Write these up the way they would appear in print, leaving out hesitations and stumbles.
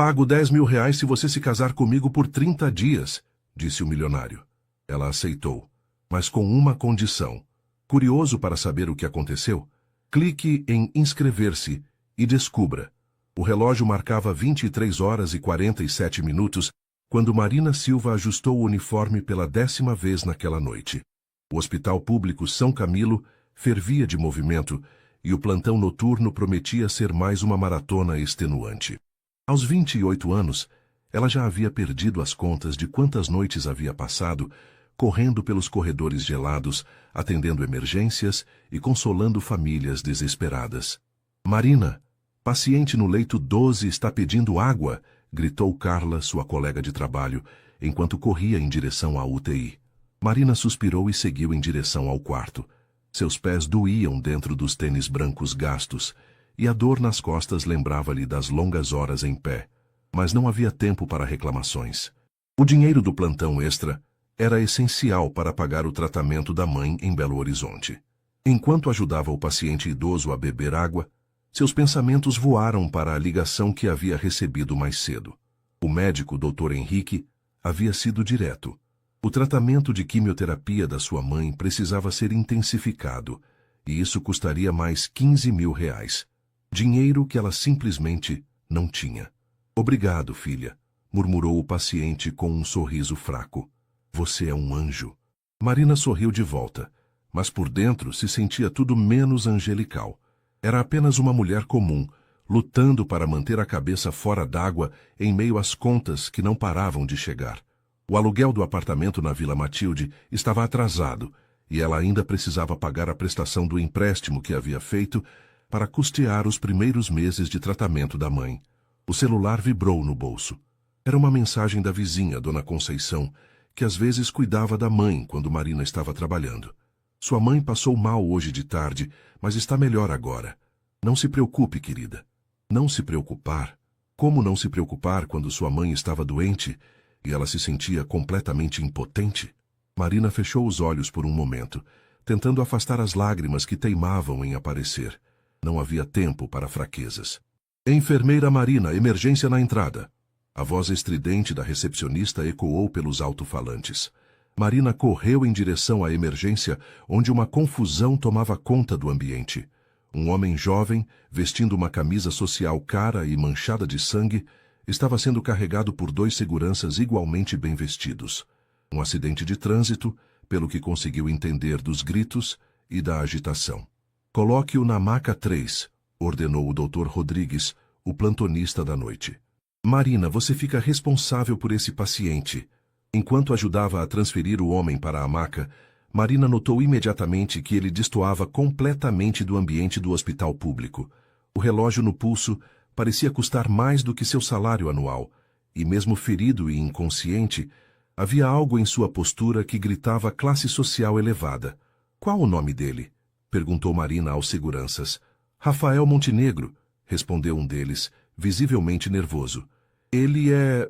Pago 10 mil reais se você se casar comigo por 30 dias, disse o milionário. Ela aceitou, mas com uma condição. Curioso para saber o que aconteceu? Clique em inscrever-se e descubra. O relógio marcava 23 horas e 47 minutos quando Marina Silva ajustou o uniforme pela 10ª vez naquela noite. O Hospital Público São Camilo fervia de movimento e o plantão noturno prometia ser mais uma maratona extenuante. Aos 28 anos, ela já havia perdido as contas de quantas noites havia passado, correndo pelos corredores gelados, atendendo emergências e consolando famílias desesperadas. Marina, paciente no leito 12 está pedindo água, gritou Carla, sua colega de trabalho, enquanto corria em direção à UTI. Marina suspirou e seguiu em direção ao quarto. Seus pés doíam dentro dos tênis brancos gastos, e a dor nas costas lembrava-lhe das longas horas em pé. Mas não havia tempo para reclamações. O dinheiro do plantão extra era essencial para pagar o tratamento da mãe em Belo Horizonte. Enquanto ajudava o paciente idoso a beber água, seus pensamentos voaram para a ligação que havia recebido mais cedo. O médico, Dr. Henrique, havia sido direto. O tratamento de quimioterapia da sua mãe precisava ser intensificado, e isso custaria mais 15 mil reais. Dinheiro que ela simplesmente não tinha. Obrigado, filha, murmurou o paciente com um sorriso fraco. Você é um anjo. Marina sorriu de volta, mas por dentro se sentia tudo menos angelical. Era apenas uma mulher comum, lutando para manter a cabeça fora d'água em meio às contas que não paravam de chegar. O aluguel do apartamento na Vila Matilde estava atrasado e ela ainda precisava pagar a prestação do empréstimo que havia feito para custear os primeiros meses de tratamento da mãe. O celular vibrou no bolso. Era uma mensagem da vizinha, Dona Conceição, que às vezes cuidava da mãe quando Marina estava trabalhando. Sua mãe passou mal hoje de tarde, mas está melhor agora. Não se preocupe, querida. Não se preocupar? Como não se preocupar quando sua mãe estava doente e ela se sentia completamente impotente? Marina fechou os olhos por um momento, tentando afastar as lágrimas que teimavam em aparecer. Não havia tempo para fraquezas. Enfermeira Marina, emergência na entrada. A voz estridente da recepcionista ecoou pelos alto-falantes. Marina correu em direção à emergência, onde uma confusão tomava conta do ambiente. Um homem jovem, vestindo uma camisa social cara e manchada de sangue, estava sendo carregado por 2 seguranças igualmente bem vestidos. Um acidente de trânsito, pelo que conseguiu entender dos gritos e da agitação. Coloque-o na maca 3, ordenou o Dr. Rodrigues, o plantonista da noite. Marina, você fica responsável por esse paciente. Enquanto ajudava a transferir o homem para a maca, Marina notou imediatamente que ele destoava completamente do ambiente do hospital público. O relógio no pulso parecia custar mais do que seu salário anual, e mesmo ferido e inconsciente, havia algo em sua postura que gritava classe social elevada. Qual o nome dele? Perguntou Marina aos seguranças. Rafael Montenegro, respondeu um deles, visivelmente nervoso. Ele é...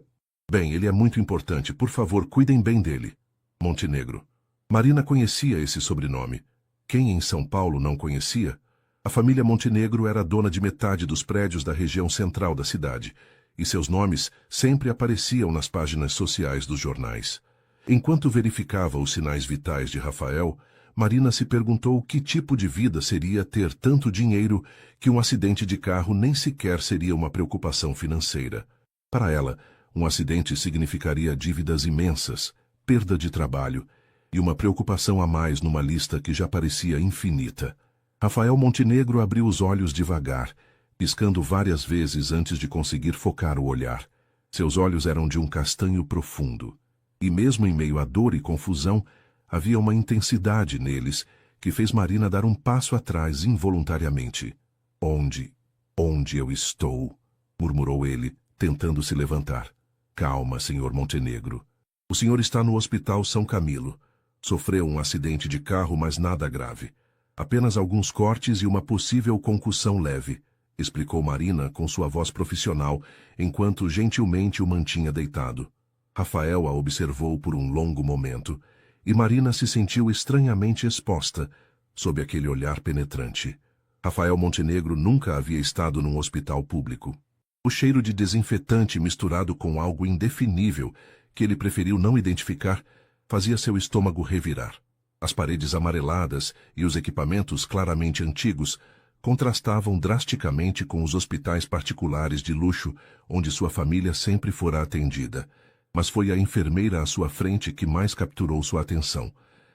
Bem, ele é muito importante. Por favor, cuidem bem dele. Montenegro. Marina conhecia esse sobrenome. Quem em São Paulo não conhecia? A família Montenegro era dona de metade dos prédios da região central da cidade, e seus nomes sempre apareciam nas páginas sociais dos jornais. Enquanto verificava os sinais vitais de Rafael, Marina se perguntou que tipo de vida seria ter tanto dinheiro que um acidente de carro nem sequer seria uma preocupação financeira. Para ela, um acidente significaria dívidas imensas, perda de trabalho e uma preocupação a mais numa lista que já parecia infinita. Rafael Montenegro abriu os olhos devagar, piscando várias vezes antes de conseguir focar o olhar. Seus olhos eram de um castanho profundo, e mesmo em meio à dor e confusão, havia uma intensidade neles que fez Marina dar um passo atrás involuntariamente. Onde eu estou? Murmurou ele, tentando se levantar. Calma, senhor Montenegro. O senhor está no Hospital São Camilo. Sofreu um acidente de carro, mas nada grave. Apenas alguns cortes e uma possível concussão leve, explicou Marina com sua voz profissional, enquanto gentilmente o mantinha deitado. Rafael a observou por um longo momento, e Marina se sentiu estranhamente exposta, sob aquele olhar penetrante. Rafael Montenegro nunca havia estado num hospital público. O cheiro de desinfetante misturado com algo indefinível, que ele preferiu não identificar, fazia seu estômago revirar. As paredes amareladas e os equipamentos claramente antigos contrastavam drasticamente com os hospitais particulares de luxo onde sua família sempre fora atendida. Mas foi a enfermeira à sua frente que mais capturou sua atenção.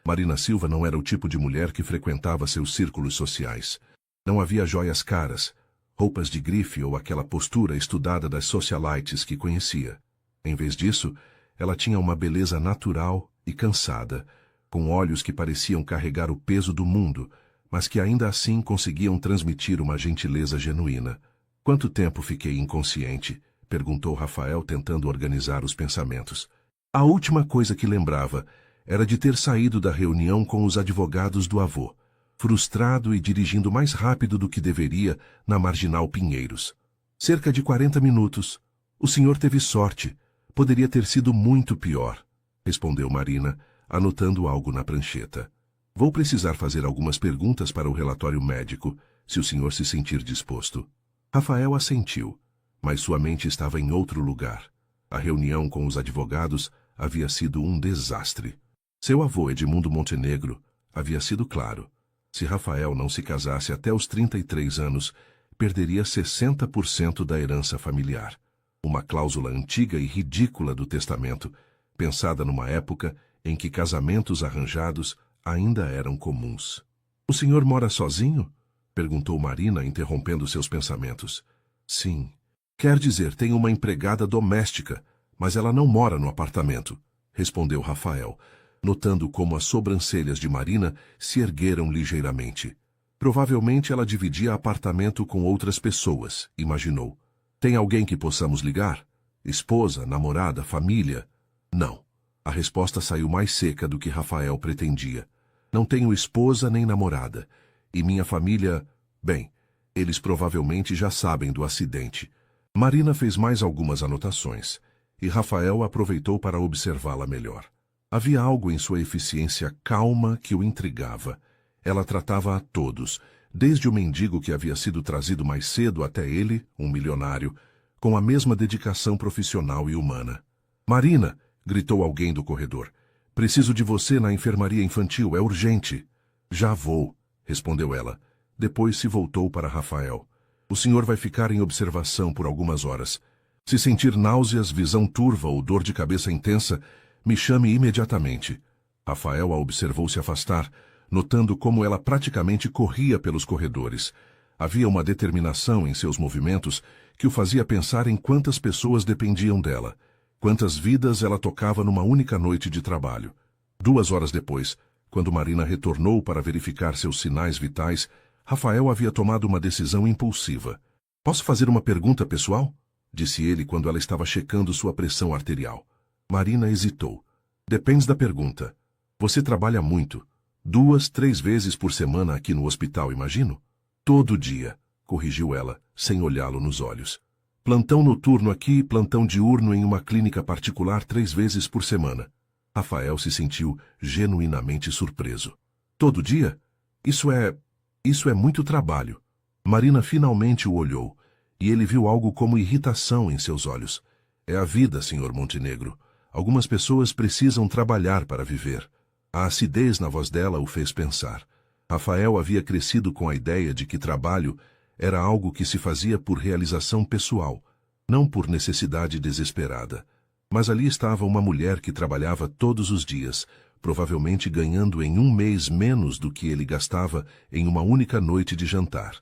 Marina Silva não era o tipo de mulher que frequentava seus círculos sociais. Não havia joias caras, roupas de grife ou aquela postura estudada das socialites que conhecia. Em vez disso, ela tinha uma beleza natural e cansada, com olhos que pareciam carregar o peso do mundo, mas que ainda assim conseguiam transmitir uma gentileza genuína. Quanto tempo fiquei inconsciente? Perguntou Rafael, tentando organizar os pensamentos. A última coisa que lembrava era de ter saído da reunião com os advogados do avô, frustrado e dirigindo mais rápido do que deveria na Marginal Pinheiros. Cerca de 40 minutos. O senhor teve sorte. Poderia ter sido muito pior, respondeu Marina, anotando algo na prancheta. Vou precisar fazer algumas perguntas para o relatório médico, se o senhor se sentir disposto. Rafael assentiu, mas sua mente estava em outro lugar. A reunião com os advogados havia sido um desastre. Seu avô, Edmundo Montenegro, havia sido claro. Se Rafael não se casasse até os 33 anos, perderia 60% da herança familiar. Uma cláusula antiga e ridícula do testamento, pensada numa época em que casamentos arranjados ainda eram comuns. O senhor mora sozinho? Perguntou Marina, interrompendo seus pensamentos. Sim. Quer dizer, tem uma empregada doméstica, mas ela não mora no apartamento, respondeu Rafael, notando como as sobrancelhas de Marina se ergueram ligeiramente. Provavelmente ela dividia apartamento com outras pessoas, imaginou. Tem alguém que possamos ligar? Esposa, namorada, família? Não. A resposta saiu mais seca do que Rafael pretendia. Não tenho esposa nem namorada. E minha família... Bem, eles provavelmente já sabem do acidente. Marina fez mais algumas anotações, e Rafael aproveitou para observá-la melhor. Havia algo em sua eficiência calma que o intrigava. Ela tratava a todos, desde o mendigo que havia sido trazido mais cedo até ele, um milionário, com a mesma dedicação profissional e humana. Marina! Gritou alguém do corredor. Preciso de você na enfermaria infantil, é urgente. Já vou, respondeu ela. Depois se voltou para Rafael. O senhor vai ficar em observação por algumas horas. Se sentir náuseas, visão turva ou dor de cabeça intensa, me chame imediatamente. Rafael a observou se afastar, notando como ela praticamente corria pelos corredores. Havia uma determinação em seus movimentos que o fazia pensar em quantas pessoas dependiam dela. Quantas vidas ela tocava numa única noite de trabalho. 2 horas depois, quando Marina retornou para verificar seus sinais vitais, Rafael havia tomado uma decisão impulsiva. Posso fazer uma pergunta pessoal? Disse ele quando ela estava checando sua pressão arterial. Marina hesitou. Depende da pergunta. Você trabalha muito. 2, 3 vezes por semana aqui no hospital, imagino? Todo dia, corrigiu ela, sem olhá-lo nos olhos. Plantão noturno aqui e plantão diurno em uma clínica particular 3 vezes por semana. Rafael se sentiu genuinamente surpreso. Todo dia? Isso é muito trabalho. Marina finalmente o olhou, e ele viu algo como irritação em seus olhos. É a vida, Sr. Montenegro. Algumas pessoas precisam trabalhar para viver. A acidez na voz dela o fez pensar. Rafael havia crescido com a ideia de que trabalho era algo que se fazia por realização pessoal, não por necessidade desesperada. Mas ali estava uma mulher que trabalhava todos os dias, provavelmente ganhando em 1 mês menos do que ele gastava em uma única noite de jantar.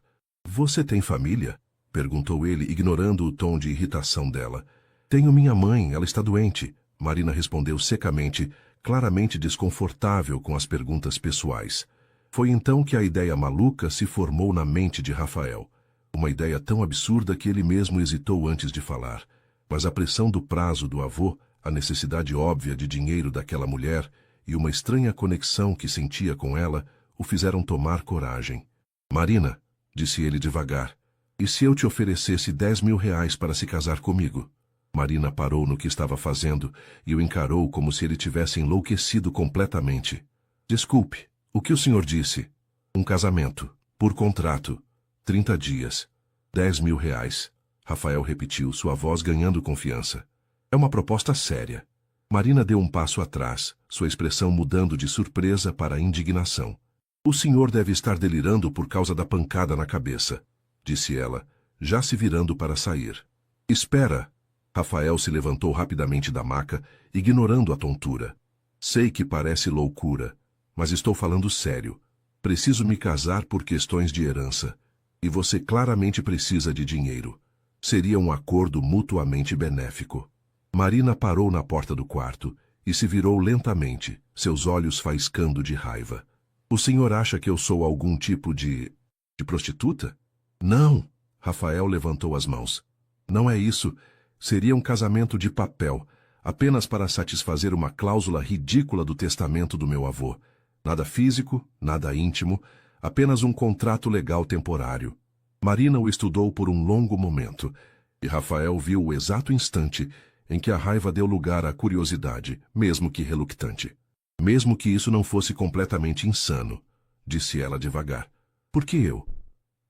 Você tem família? Perguntou ele, ignorando o tom de irritação dela. Tenho minha mãe, ela está doente. Marina respondeu secamente, claramente desconfortável com as perguntas pessoais. Foi então que a ideia maluca se formou na mente de Rafael. Uma ideia tão absurda que ele mesmo hesitou antes de falar. Mas a pressão do prazo do avô, a necessidade óbvia de dinheiro daquela mulher e uma estranha conexão que sentia com ela o fizeram tomar coragem. Marina, disse ele devagar, e se eu te oferecesse 10 mil reais para se casar comigo? Marina parou no que estava fazendo e o encarou como se ele tivesse enlouquecido completamente. Desculpe. O que o senhor disse? Um casamento, por contrato, 30 dias, 10 mil reais. Rafael repetiu, sua voz ganhando confiança. É uma proposta séria. Marina deu um passo atrás, sua expressão mudando de surpresa para indignação. O senhor deve estar delirando por causa da pancada na cabeça, disse ela, já se virando para sair. Espera! Rafael se levantou rapidamente da maca, ignorando a tontura. Sei que parece loucura, mas estou falando sério. Preciso me casar por questões de herança. E você claramente precisa de dinheiro. Seria um acordo mutuamente benéfico. Marina parou na porta do quarto e se virou lentamente, seus olhos faiscando de raiva. O senhor acha que eu sou algum tipo de prostituta? Não! Rafael levantou as mãos. Não é isso. Seria um casamento de papel, apenas para satisfazer uma cláusula ridícula do testamento do meu avô. Nada físico, nada íntimo, apenas um contrato legal temporário. Marina o estudou por um longo momento, e Rafael viu o exato instante em que a raiva deu lugar à curiosidade, mesmo que reluctante. Mesmo que isso não fosse completamente insano, disse ela devagar. Por que eu?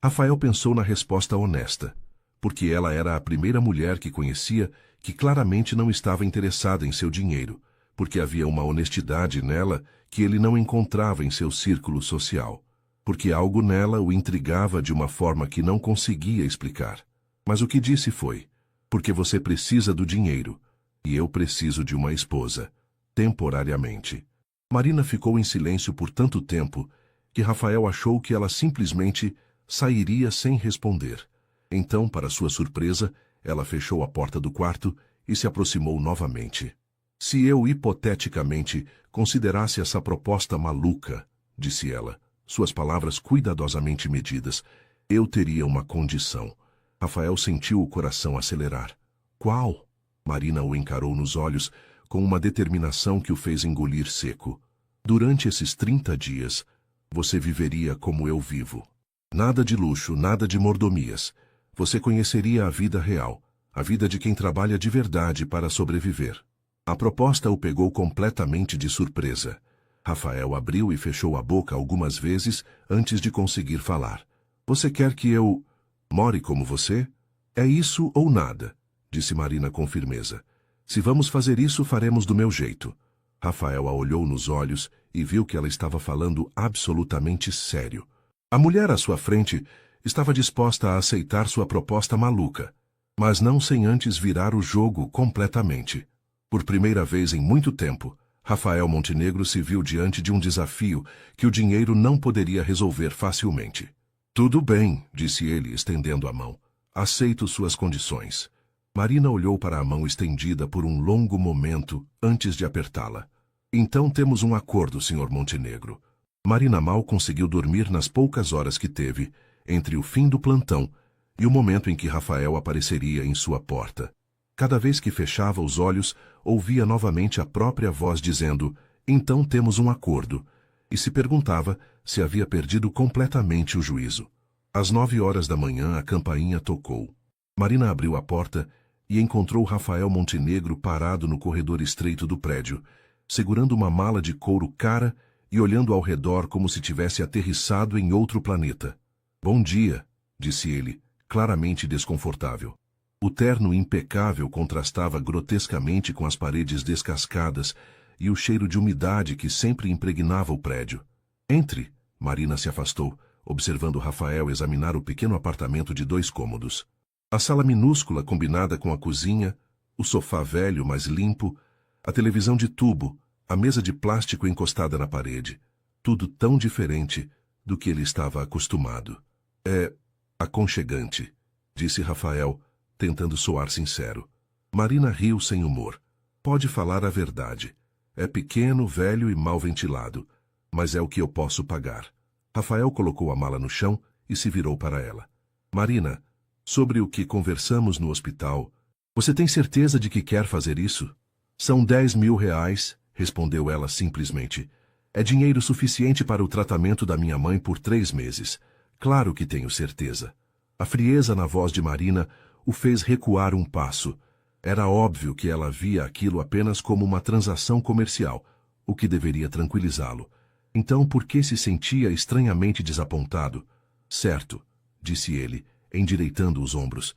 Rafael pensou na resposta honesta, porque ela era a primeira mulher que conhecia que claramente não estava interessada em seu dinheiro, porque havia uma honestidade nela que ele não encontrava em seu círculo social, porque algo nela o intrigava de uma forma que não conseguia explicar. Mas o que disse foi, porque você precisa do dinheiro, e eu preciso de uma esposa, temporariamente. Marina ficou em silêncio por tanto tempo que Rafael achou que ela simplesmente sairia sem responder. Então, para sua surpresa, ela fechou a porta do quarto e se aproximou novamente. Se eu hipoteticamente considerasse essa proposta maluca, disse ela, suas palavras cuidadosamente medidas, eu teria uma condição. Rafael sentiu o coração acelerar. Qual? Marina o encarou nos olhos com uma determinação que o fez engolir seco. Durante esses 30 dias, você viveria como eu vivo. Nada de luxo, nada de mordomias. Você conheceria a vida real, a vida de quem trabalha de verdade para sobreviver. A proposta o pegou completamente de surpresa. Rafael abriu e fechou a boca algumas vezes antes de conseguir falar. Você quer que eu more como você? É isso ou nada, disse Marina com firmeza. Se vamos fazer isso, faremos do meu jeito. Rafael a olhou nos olhos e viu que ela estava falando absolutamente sério. A mulher à sua frente estava disposta a aceitar sua proposta maluca, mas não sem antes virar o jogo completamente. Por primeira vez em muito tempo, Rafael Montenegro se viu diante de um desafio que o dinheiro não poderia resolver facilmente. Tudo bem, disse ele, estendendo a mão. Aceito suas condições. Marina olhou para a mão estendida por um longo momento antes de apertá-la. Então temos um acordo, Sr. Montenegro. Marina mal conseguiu dormir nas poucas horas que teve entre o fim do plantão e o momento em que Rafael apareceria em sua porta. Cada vez que fechava os olhos, ouvia novamente a própria voz dizendo, então temos um acordo, e se perguntava se havia perdido completamente o juízo. Às 9 horas da manhã, a campainha tocou. Marina abriu a porta e encontrou Rafael Montenegro parado no corredor estreito do prédio, segurando uma mala de couro cara e olhando ao redor como se tivesse aterrissado em outro planeta. Bom dia, disse ele, claramente desconfortável. O terno impecável contrastava grotescamente com as paredes descascadas e o cheiro de umidade que sempre impregnava o prédio. Entre, Marina se afastou, observando Rafael examinar o pequeno apartamento de 2 cômodos. A sala minúscula combinada com a cozinha, o sofá velho mas limpo, a televisão de tubo, a mesa de plástico encostada na parede. Tudo tão diferente do que ele estava acostumado. É aconchegante, disse Rafael, tentando soar sincero. Marina riu sem humor. Pode falar a verdade. É pequeno, velho e mal ventilado, mas é o que eu posso pagar. Rafael colocou a mala no chão e se virou para ela. Marina, sobre o que conversamos no hospital, você tem certeza de que quer fazer isso? São 10 mil reais, respondeu ela simplesmente. É dinheiro suficiente para o tratamento da minha mãe por 3 meses. Claro que tenho certeza. A frieza na voz de Marina o fez recuar um passo. Era óbvio que ela via aquilo apenas como uma transação comercial, o que deveria tranquilizá-lo. Então, por que se sentia estranhamente desapontado? Certo, disse ele, endireitando os ombros.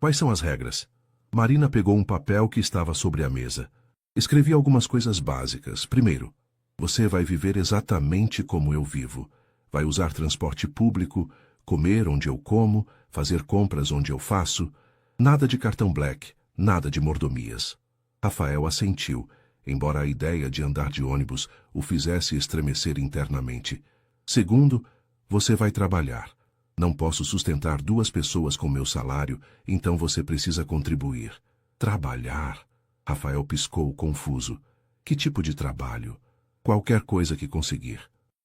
Quais são as regras? Marina pegou um papel que estava sobre a mesa. Escrevi algumas coisas básicas. Primeiro, você vai viver exatamente como eu vivo. Vai usar transporte público, comer onde eu como, fazer compras onde eu faço. Nada de cartão Black, nada de mordomias. Rafael assentiu, embora a ideia de andar de ônibus o fizesse estremecer internamente. Segundo, você vai trabalhar. Não posso sustentar 2 pessoas com meu salário, então você precisa contribuir. Trabalhar? Rafael piscou, confuso. Que tipo de trabalho? Qualquer coisa que conseguir.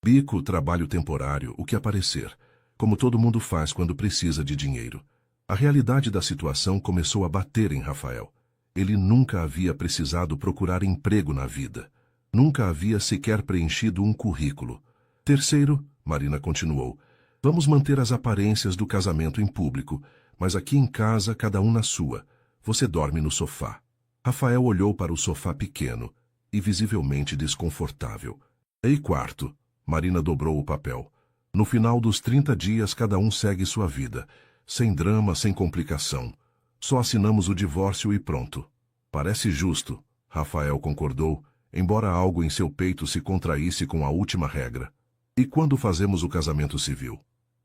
Bico, trabalho temporário, o que aparecer. Como todo mundo faz quando precisa de dinheiro. A realidade da situação começou a bater em Rafael. Ele nunca havia precisado procurar emprego na vida. Nunca havia sequer preenchido um currículo. Terceiro, Marina continuou, vamos manter as aparências do casamento em público, mas aqui em casa, cada um na sua. Você dorme no sofá. Rafael olhou para o sofá pequeno e visivelmente desconfortável. E quarto, Marina dobrou o papel. No final dos 30 dias, cada um segue sua vida. Sem drama, sem complicação. Só assinamos o divórcio e pronto. Parece justo, Rafael concordou, embora algo em seu peito se contraísse com a última regra. E quando fazemos o casamento civil?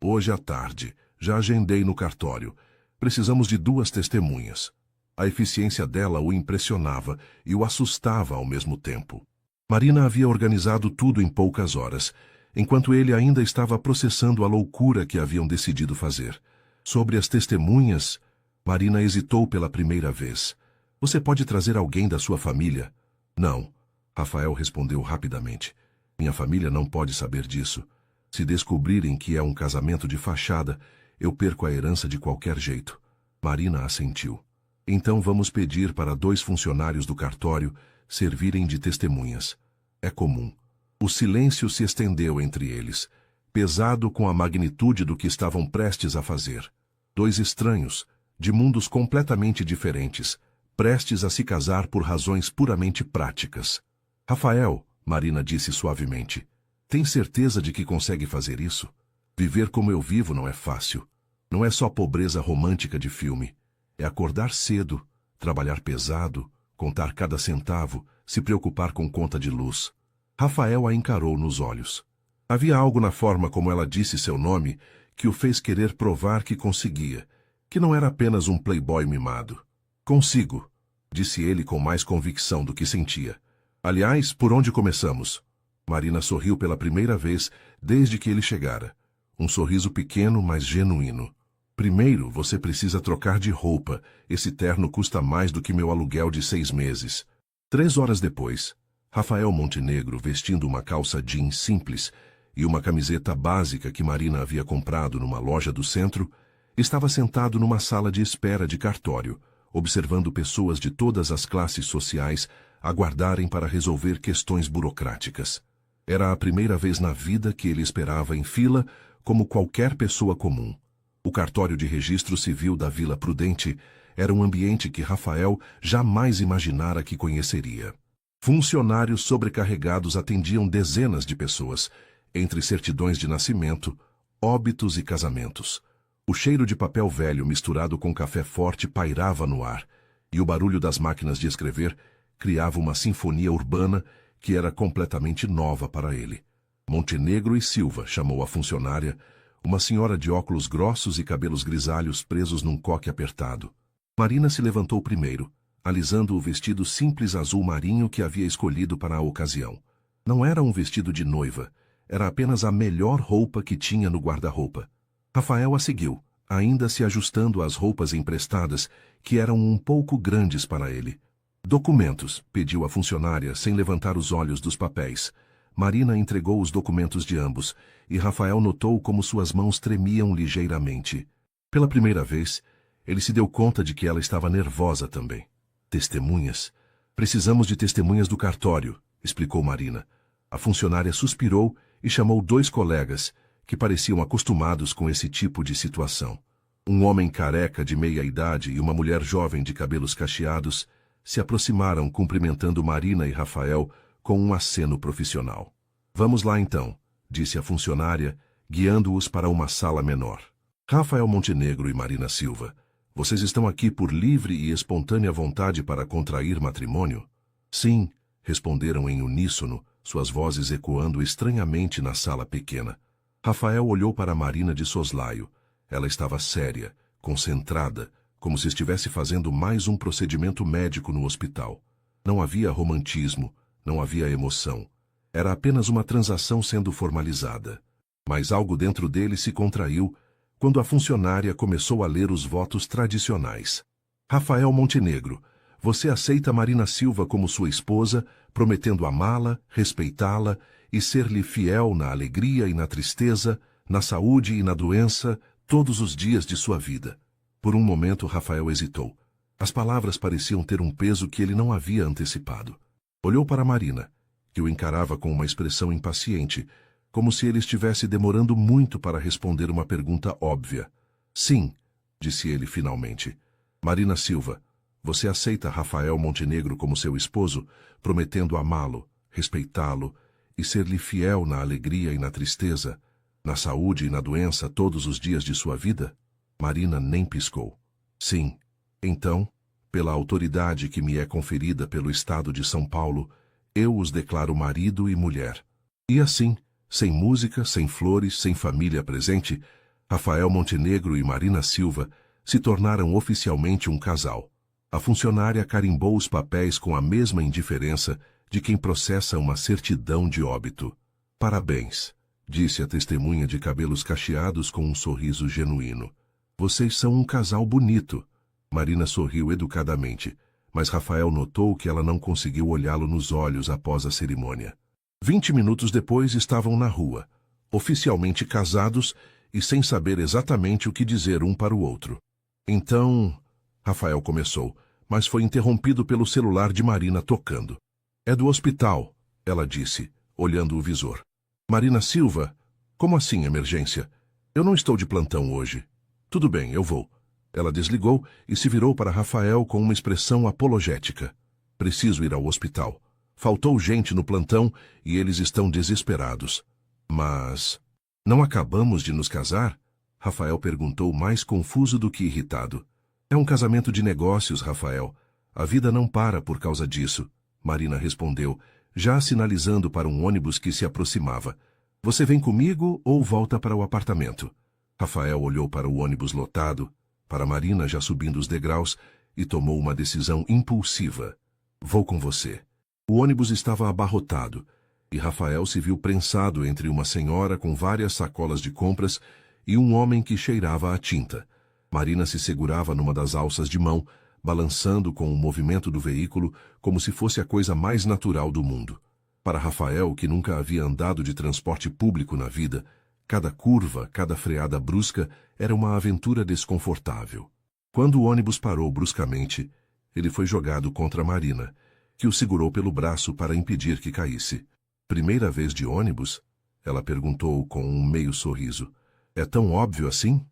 Hoje à tarde. Já agendei no cartório. Precisamos de 2 testemunhas. A eficiência dela o impressionava e o assustava ao mesmo tempo. Marina havia organizado tudo em poucas horas, enquanto ele ainda estava processando a loucura que haviam decidido fazer. Sobre as testemunhas, Marina hesitou pela primeira vez. Você pode trazer alguém da sua família? Não, Rafael respondeu rapidamente. Minha família não pode saber disso. Se descobrirem que é um casamento de fachada, eu perco a herança de qualquer jeito. Marina assentiu. Então vamos pedir para 2 funcionários do cartório servirem de testemunhas. É comum. O silêncio se estendeu entre eles, pesado com a magnitude do que estavam prestes a fazer. 2 estranhos, de mundos completamente diferentes, prestes a se casar por razões puramente práticas. Rafael, Marina disse suavemente, tem certeza de que consegue fazer isso? Viver como eu vivo não é fácil. Não é só pobreza romântica de filme. É acordar cedo, trabalhar pesado, contar cada centavo, se preocupar com conta de luz. Rafael a encarou nos olhos. Havia algo na forma como ela disse seu nome que o fez querer provar que conseguia, que não era apenas um playboy mimado. Consigo, disse ele com mais convicção do que sentia. Aliás, por onde começamos? Marina sorriu pela primeira vez desde que ele chegara. Um sorriso pequeno, mas genuíno. Primeiro, você precisa trocar de roupa. Esse terno custa mais do que meu aluguel de 6 meses. 3 horas depois, Rafael Montenegro, vestindo uma calça jeans simples e uma camiseta básica que Marina havia comprado numa loja do centro, estava sentado numa sala de espera de cartório, observando pessoas de todas as classes sociais aguardarem para resolver questões burocráticas. Era a primeira vez na vida que ele esperava em fila como qualquer pessoa comum. O cartório de registro civil da Vila Prudente era um ambiente que Rafael jamais imaginara que conheceria. Funcionários sobrecarregados atendiam dezenas de pessoas, entre certidões de nascimento, óbitos e casamentos. O cheiro de papel velho misturado com café forte pairava no ar, e o barulho das máquinas de escrever criava uma sinfonia urbana que era completamente nova para ele. Montenegro e Silva, chamou a funcionária, uma senhora de óculos grossos e cabelos grisalhos presos num coque apertado. Marina se levantou primeiro, alisando o vestido simples azul marinho que havia escolhido para a ocasião. Não era um vestido de noiva, era apenas a melhor roupa que tinha no guarda-roupa. Rafael a seguiu, ainda se ajustando às roupas emprestadas, que eram um pouco grandes para ele. Documentos, pediu a funcionária, sem levantar os olhos dos papéis. Marina entregou os documentos de ambos, e Rafael notou como suas mãos tremiam ligeiramente. Pela primeira vez, ele se deu conta de que ela estava nervosa também. Testemunhas? Precisamos de testemunhas do cartório, explicou Marina. A funcionária suspirou e chamou 2 colegas, que pareciam acostumados com esse tipo de situação. Um homem careca de meia-idade e uma mulher jovem de cabelos cacheados se aproximaram cumprimentando Marina e Rafael com um aceno profissional. Vamos lá então, disse a funcionária, guiando-os para uma sala menor. Rafael Montenegro e Marina Silva, Vocês estão aqui por livre e espontânea vontade para contrair matrimônio? Sim, responderam em uníssono, suas vozes ecoando estranhamente na sala pequena. Rafael olhou para Marina de soslaio. Ela estava séria, concentrada, como se estivesse fazendo mais um procedimento médico no hospital. Não havia romantismo, não havia emoção. Era apenas uma transação sendo formalizada. Mas algo dentro dele se contraiu quando a funcionária começou a ler os votos tradicionais. Rafael Montenegro, você aceita Marina Silva como sua esposa, prometendo amá-la, respeitá-la e ser-lhe fiel na alegria e na tristeza, na saúde e na doença, todos os dias de sua vida. Por um momento, Rafael hesitou. As palavras pareciam ter um peso que ele não havia antecipado. Olhou para Marina, que o encarava com uma expressão impaciente, como se ele estivesse demorando muito para responder uma pergunta óbvia. Sim, disse ele finalmente. Marina Silva, você aceita Rafael Montenegro como seu esposo, prometendo amá-lo, respeitá-lo e ser-lhe fiel na alegria e na tristeza, na saúde e na doença todos os dias de sua vida? Marina nem piscou. Sim. Então, pela autoridade que me é conferida pelo Estado de São Paulo, eu os declaro marido e mulher. E assim, sem música, sem flores, sem família presente, Rafael Montenegro e Marina Silva se tornaram oficialmente um casal. A funcionária carimbou os papéis com a mesma indiferença de quem processa uma certidão de óbito. Parabéns, disse a testemunha de cabelos cacheados com um sorriso genuíno. Vocês são um casal bonito. Marina sorriu educadamente, mas Rafael notou que ela não conseguiu olhá-lo nos olhos após a cerimônia. 20 minutos depois estavam na rua, oficialmente casados e sem saber exatamente o que dizer um para o outro. Então, Rafael começou, mas foi interrompido pelo celular de Marina tocando. É do hospital, ela disse, olhando o visor. Marina Silva, como assim emergência? Eu não estou de plantão hoje. Tudo bem, eu vou. Ela desligou e se virou para Rafael com uma expressão apologética. Preciso ir ao hospital. Faltou gente no plantão e eles estão desesperados. Mas... não acabamos de nos casar? Rafael perguntou mais confuso do que irritado. É um casamento de negócios, Rafael. A vida não para por causa disso. Marina respondeu, já sinalizando para um ônibus que se aproximava. Você vem comigo ou volta para o apartamento? Rafael olhou para o ônibus lotado, para Marina já subindo os degraus, e tomou uma decisão impulsiva. Vou com você. O ônibus estava abarrotado, e Rafael se viu prensado entre uma senhora com várias sacolas de compras e um homem que cheirava a tinta. Marina se segurava numa das alças de mão, balançando com o movimento do veículo como se fosse a coisa mais natural do mundo. Para Rafael, que nunca havia andado de transporte público na vida, cada curva, cada freada brusca era uma aventura desconfortável. Quando o ônibus parou bruscamente, ele foi jogado contra Marina, que o segurou pelo braço para impedir que caísse. Primeira vez de ônibus? Ela perguntou com um meio sorriso. É tão óbvio assim?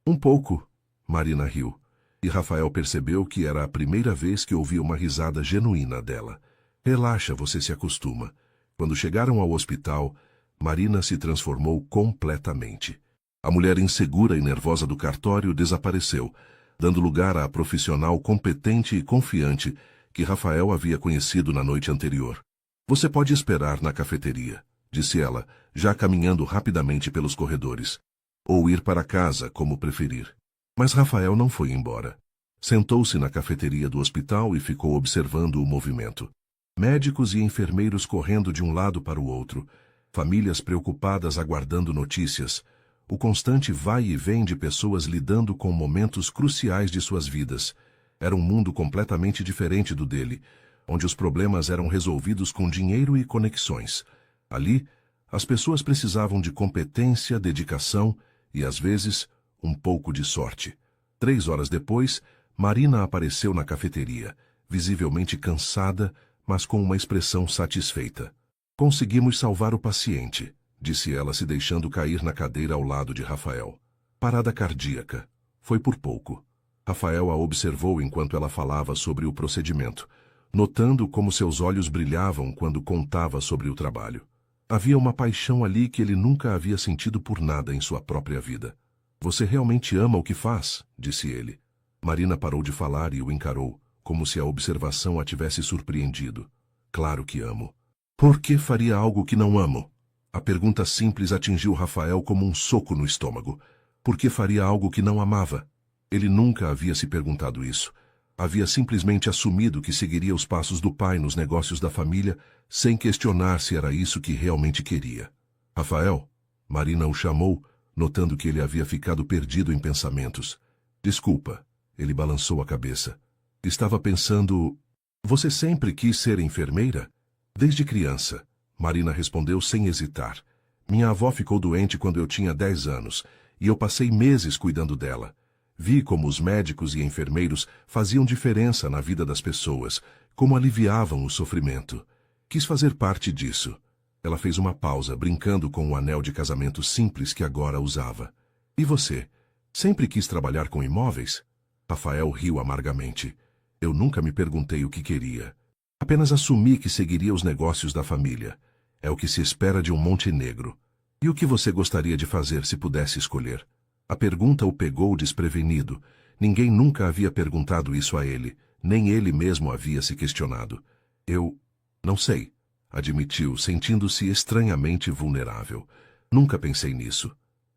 Um pouco. Marina riu. E Rafael percebeu que era a primeira vez que ouvia uma risada genuína dela. Relaxa, você se acostuma. Quando chegaram ao hospital, Marina se transformou completamente. A mulher insegura e nervosa do cartório desapareceu, dando lugar à profissional competente e confiante que Rafael havia conhecido na noite anterior. Você pode esperar na cafeteria, disse ela, já caminhando rapidamente pelos corredores. Ou ir para casa, como preferir. Mas Rafael não foi embora. Sentou-se na cafeteria do hospital e ficou observando o movimento. Médicos e enfermeiros correndo de um lado para o outro, famílias preocupadas aguardando notícias, o constante vai e vem de pessoas lidando com momentos cruciais de suas vidas. Era um mundo completamente diferente do dele, onde os problemas eram resolvidos com dinheiro e conexões. Ali, as pessoas precisavam de competência, dedicação e, às vezes, um pouco de sorte. 3 horas depois, Marina apareceu na cafeteria, visivelmente cansada, mas com uma expressão satisfeita. Conseguimos salvar o paciente, disse ela se deixando cair na cadeira ao lado de Rafael. Parada cardíaca. Foi por pouco. Rafael a observou enquanto ela falava sobre o procedimento, notando como seus olhos brilhavam quando contava sobre o trabalho. Havia uma paixão ali que ele nunca havia sentido por nada em sua própria vida. Você realmente ama o que faz, disse ele. Marina parou de falar e o encarou, como se a observação a tivesse surpreendido. Claro que amo. Por que faria algo que não amo? A pergunta simples atingiu Rafael como um soco no estômago. Por que faria algo que não amava? Ele nunca havia se perguntado isso. Havia simplesmente assumido que seguiria os passos do pai nos negócios da família, sem questionar se era isso que realmente queria. Rafael, Marina o chamou, notando que ele havia ficado perdido em pensamentos. Desculpa, ele balançou a cabeça. Estava pensando... Você sempre quis ser enfermeira? Desde criança, Marina respondeu sem hesitar. Minha avó ficou doente quando eu tinha 10 anos, e eu passei meses cuidando dela. Vi como os médicos e enfermeiros faziam diferença na vida das pessoas, como aliviavam o sofrimento. Quis fazer parte disso. Ela fez uma pausa, brincando com o anel de casamento simples que agora usava. E você? Sempre quis trabalhar com imóveis? Rafael riu amargamente. Eu nunca me perguntei o que queria. Apenas assumi que seguiria os negócios da família. É o que se espera de um montenegro. E o que você gostaria de fazer se pudesse escolher? A pergunta o pegou desprevenido. Ninguém nunca havia perguntado isso a ele, nem ele mesmo havia se questionado. Eu não sei, admitiu, sentindo-se estranhamente vulnerável. Nunca pensei nisso.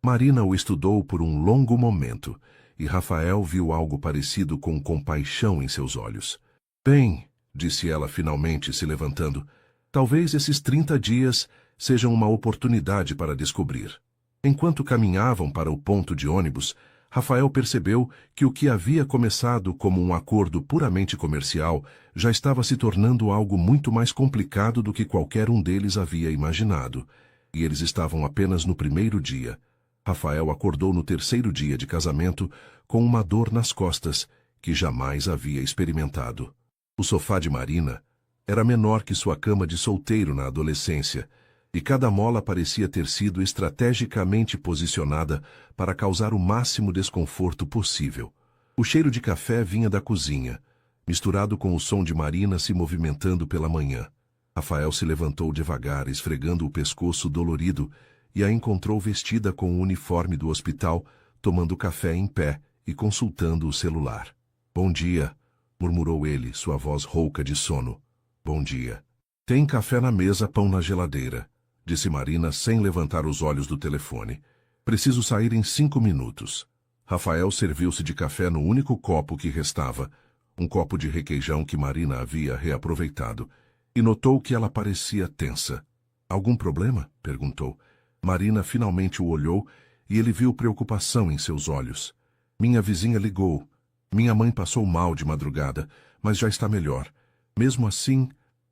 Marina o estudou por um longo momento, e Rafael viu algo parecido com compaixão em seus olhos. Bem, disse ela finalmente, se levantando, talvez esses 30 dias sejam uma oportunidade para descobrir. Enquanto caminhavam para o ponto de ônibus, Rafael percebeu que o que havia começado como um acordo puramente comercial já estava se tornando algo muito mais complicado do que qualquer um deles havia imaginado. E eles estavam apenas no primeiro dia. Rafael acordou no terceiro dia de casamento com uma dor nas costas que jamais havia experimentado. O sofá de Marina era menor que sua cama de solteiro na adolescência, e cada mola parecia ter sido estrategicamente posicionada para causar o máximo desconforto possível. O cheiro de café vinha da cozinha, misturado com o som de Marina se movimentando pela manhã. Rafael se levantou devagar, esfregando o pescoço dolorido, e a encontrou vestida com o uniforme do hospital, tomando café em pé e consultando o celular. Bom dia, murmurou ele, sua voz rouca de sono. Bom dia. Tem café na mesa, pão na geladeira, disse Marina sem levantar os olhos do telefone. Preciso sair em 5 minutos. Rafael serviu-se de café no único copo que restava, um copo de requeijão que Marina havia reaproveitado, e notou que ela parecia tensa. Algum problema? Perguntou. Marina finalmente o olhou e ele viu preocupação em seus olhos. Minha vizinha ligou. Minha mãe passou mal de madrugada, mas já está melhor. Mesmo assim,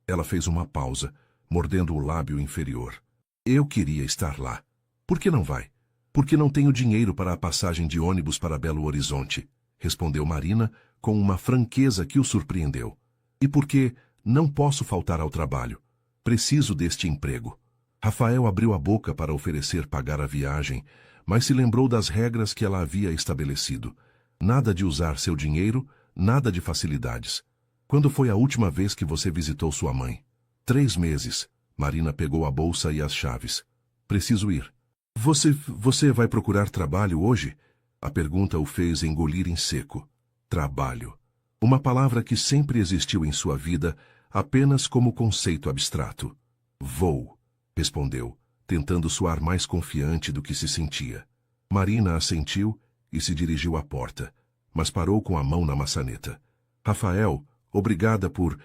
ela fez uma pausa, mordendo o lábio inferior. Eu queria estar lá. Por que não vai? Porque não tenho dinheiro para a passagem de ônibus para Belo Horizonte, respondeu Marina com uma franqueza que o surpreendeu. E porque não posso faltar ao trabalho. Preciso deste emprego. Rafael abriu a boca para oferecer pagar a viagem, mas se lembrou das regras que ela havia estabelecido. Nada de usar seu dinheiro, nada de facilidades. Quando foi a última vez que você visitou sua mãe? 3 meses. Marina pegou a bolsa e as chaves. Preciso ir. Você vai procurar trabalho hoje? A pergunta o fez engolir em seco. Trabalho. Uma palavra que sempre existiu em sua vida, apenas como conceito abstrato. Vou, respondeu, tentando soar mais confiante do que se sentia. Marina assentiu e se dirigiu à porta, mas parou com a mão na maçaneta. Rafael, obrigada por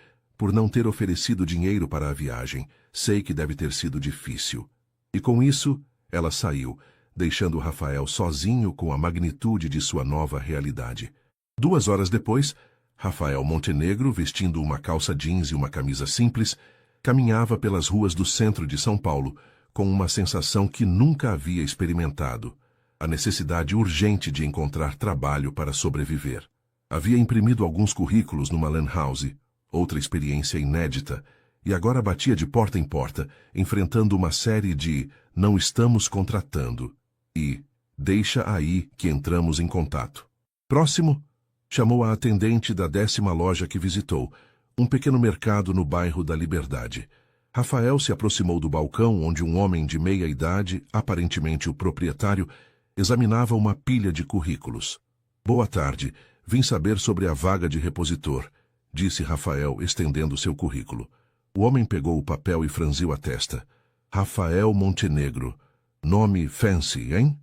não ter oferecido dinheiro para a viagem. Sei que deve ter sido difícil. E com isso, ela saiu, deixando Rafael sozinho com a magnitude de sua nova realidade. 2 horas depois, Rafael Montenegro, vestindo uma calça jeans e uma camisa simples, caminhava pelas ruas do centro de São Paulo com uma sensação que nunca havia experimentado, a necessidade urgente de encontrar trabalho para sobreviver. Havia imprimido alguns currículos numa lan house, outra experiência inédita, e agora batia de porta em porta, enfrentando uma série de "não estamos contratando" e "deixa aí que entramos em contato". Próximo, chamou a atendente da 10ª loja que visitou, um pequeno mercado no bairro da Liberdade. Rafael se aproximou do balcão onde um homem de meia idade, aparentemente o proprietário, examinava uma pilha de currículos. "Boa tarde. Vim saber sobre a vaga de repositor, disse Rafael, estendendo seu currículo. O homem pegou o papel e franziu a testa. Rafael Montenegro. Nome fancy, hein?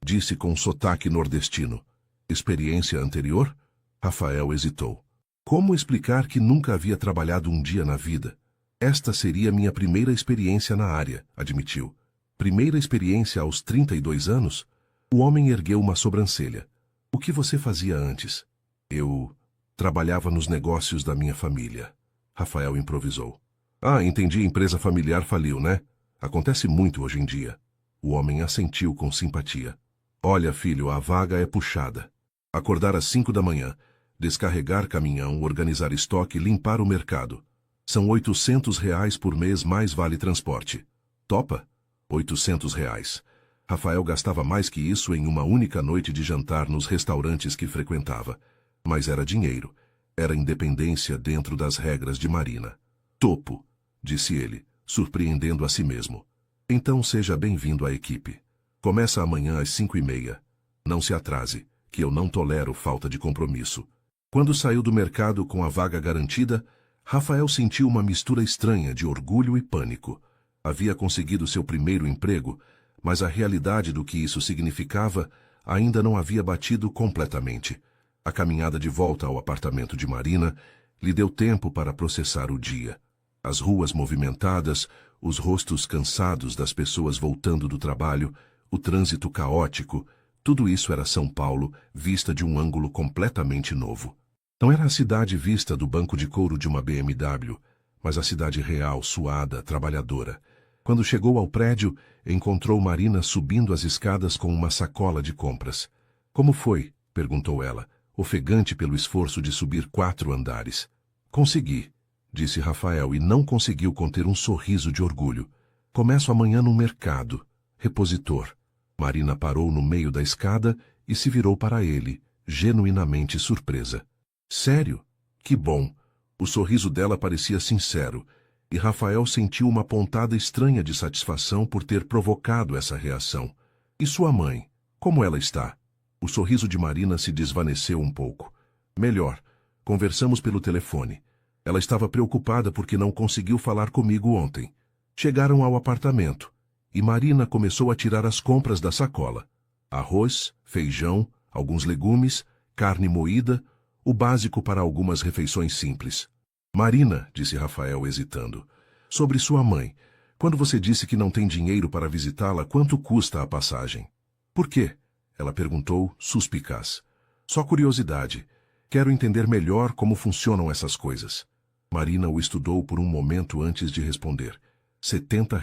Disse com sotaque nordestino. Experiência anterior? Rafael hesitou. Como explicar que nunca havia trabalhado um dia na vida? Esta seria minha primeira experiência na área, admitiu. Primeira experiência aos 32 anos? O homem ergueu uma sobrancelha. O que você fazia antes? Eu trabalhava nos negócios da minha família. Rafael improvisou. Ah, entendi, empresa familiar faliu, né? Acontece muito hoje em dia. O homem assentiu com simpatia. Olha, filho, a vaga é puxada. Acordar às 5 da manhã, descarregar caminhão, organizar estoque, limpar o mercado. São R$ 800 por mês mais vale transporte. Topa? R$ 800. Rafael gastava mais que isso em uma única noite de jantar nos restaurantes que frequentava. Mas era dinheiro. Era independência dentro das regras de Marina. Topo, disse ele, surpreendendo a si mesmo. Então seja bem-vindo à equipe. Começa amanhã às 5h30. Não se atrase, que eu não tolero falta de compromisso. Quando saiu do mercado com a vaga garantida, Rafael sentiu uma mistura estranha de orgulho e pânico. Havia conseguido seu primeiro emprego, mas a realidade do que isso significava ainda não havia batido completamente. A caminhada de volta ao apartamento de Marina lhe deu tempo para processar o dia. As ruas movimentadas, os rostos cansados das pessoas voltando do trabalho, o trânsito caótico, tudo isso era São Paulo, vista de um ângulo completamente novo. Não era a cidade vista do banco de couro de uma BMW, mas a cidade real, suada, trabalhadora. Quando chegou ao prédio, encontrou Marina subindo as escadas com uma sacola de compras. Como foi? Perguntou ela, ofegante pelo esforço de subir 4 andares. Consegui, disse Rafael e não conseguiu conter um sorriso de orgulho. Começo amanhã no mercado. Repositor. Marina parou no meio da escada e se virou para ele, genuinamente surpresa. Sério? Que bom. O sorriso dela parecia sincero, e Rafael sentiu uma pontada estranha de satisfação por ter provocado essa reação. E sua mãe? Como ela está? O sorriso de Marina se desvaneceu um pouco. Melhor. Conversamos pelo telefone. Ela estava preocupada porque não conseguiu falar comigo ontem. Chegaram ao apartamento, e Marina começou a tirar as compras da sacola. Arroz, feijão, alguns legumes, carne moída, o básico para algumas refeições simples. Marina, disse Rafael hesitando, sobre sua mãe. Quando você disse que não tem dinheiro para visitá-la, quanto custa a passagem? Por quê? Ela perguntou, suspicaz. Só curiosidade. Quero entender melhor como funcionam essas coisas. Marina o estudou por um momento antes de responder. R$ 70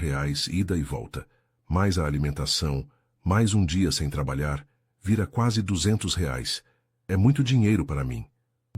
ida e volta. Mais a alimentação, mais um dia sem trabalhar, vira quase R$ 200. É muito dinheiro para mim.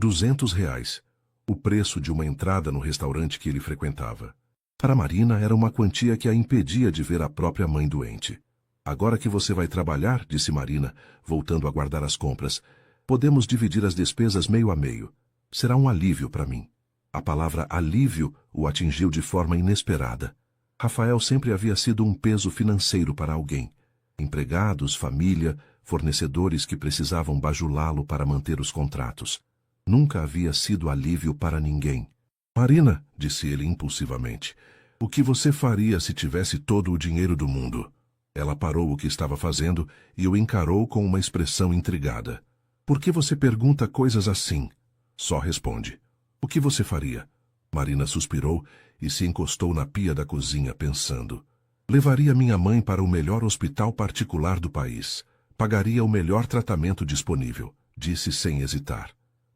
R$ 200. O preço de uma entrada no restaurante que ele frequentava. Para Marina era uma quantia que a impedia de ver a própria mãe doente. Agora que você vai trabalhar, disse Marina, voltando a guardar as compras, podemos dividir as despesas meio a meio. Será um alívio para mim. A palavra alívio o atingiu de forma inesperada. Rafael sempre havia sido um peso financeiro para alguém. Empregados, família, fornecedores que precisavam bajulá-lo para manter os contratos. Nunca havia sido alívio para ninguém. Marina, disse ele impulsivamente, o que você faria se tivesse todo o dinheiro do mundo? Ela parou o que estava fazendo e o encarou com uma expressão intrigada. Por que você pergunta coisas assim? Só responde. O que você faria? Marina suspirou e se encostou na pia da cozinha pensando. Levaria minha mãe para o melhor hospital particular do país. Pagaria o melhor tratamento disponível, disse sem hesitar.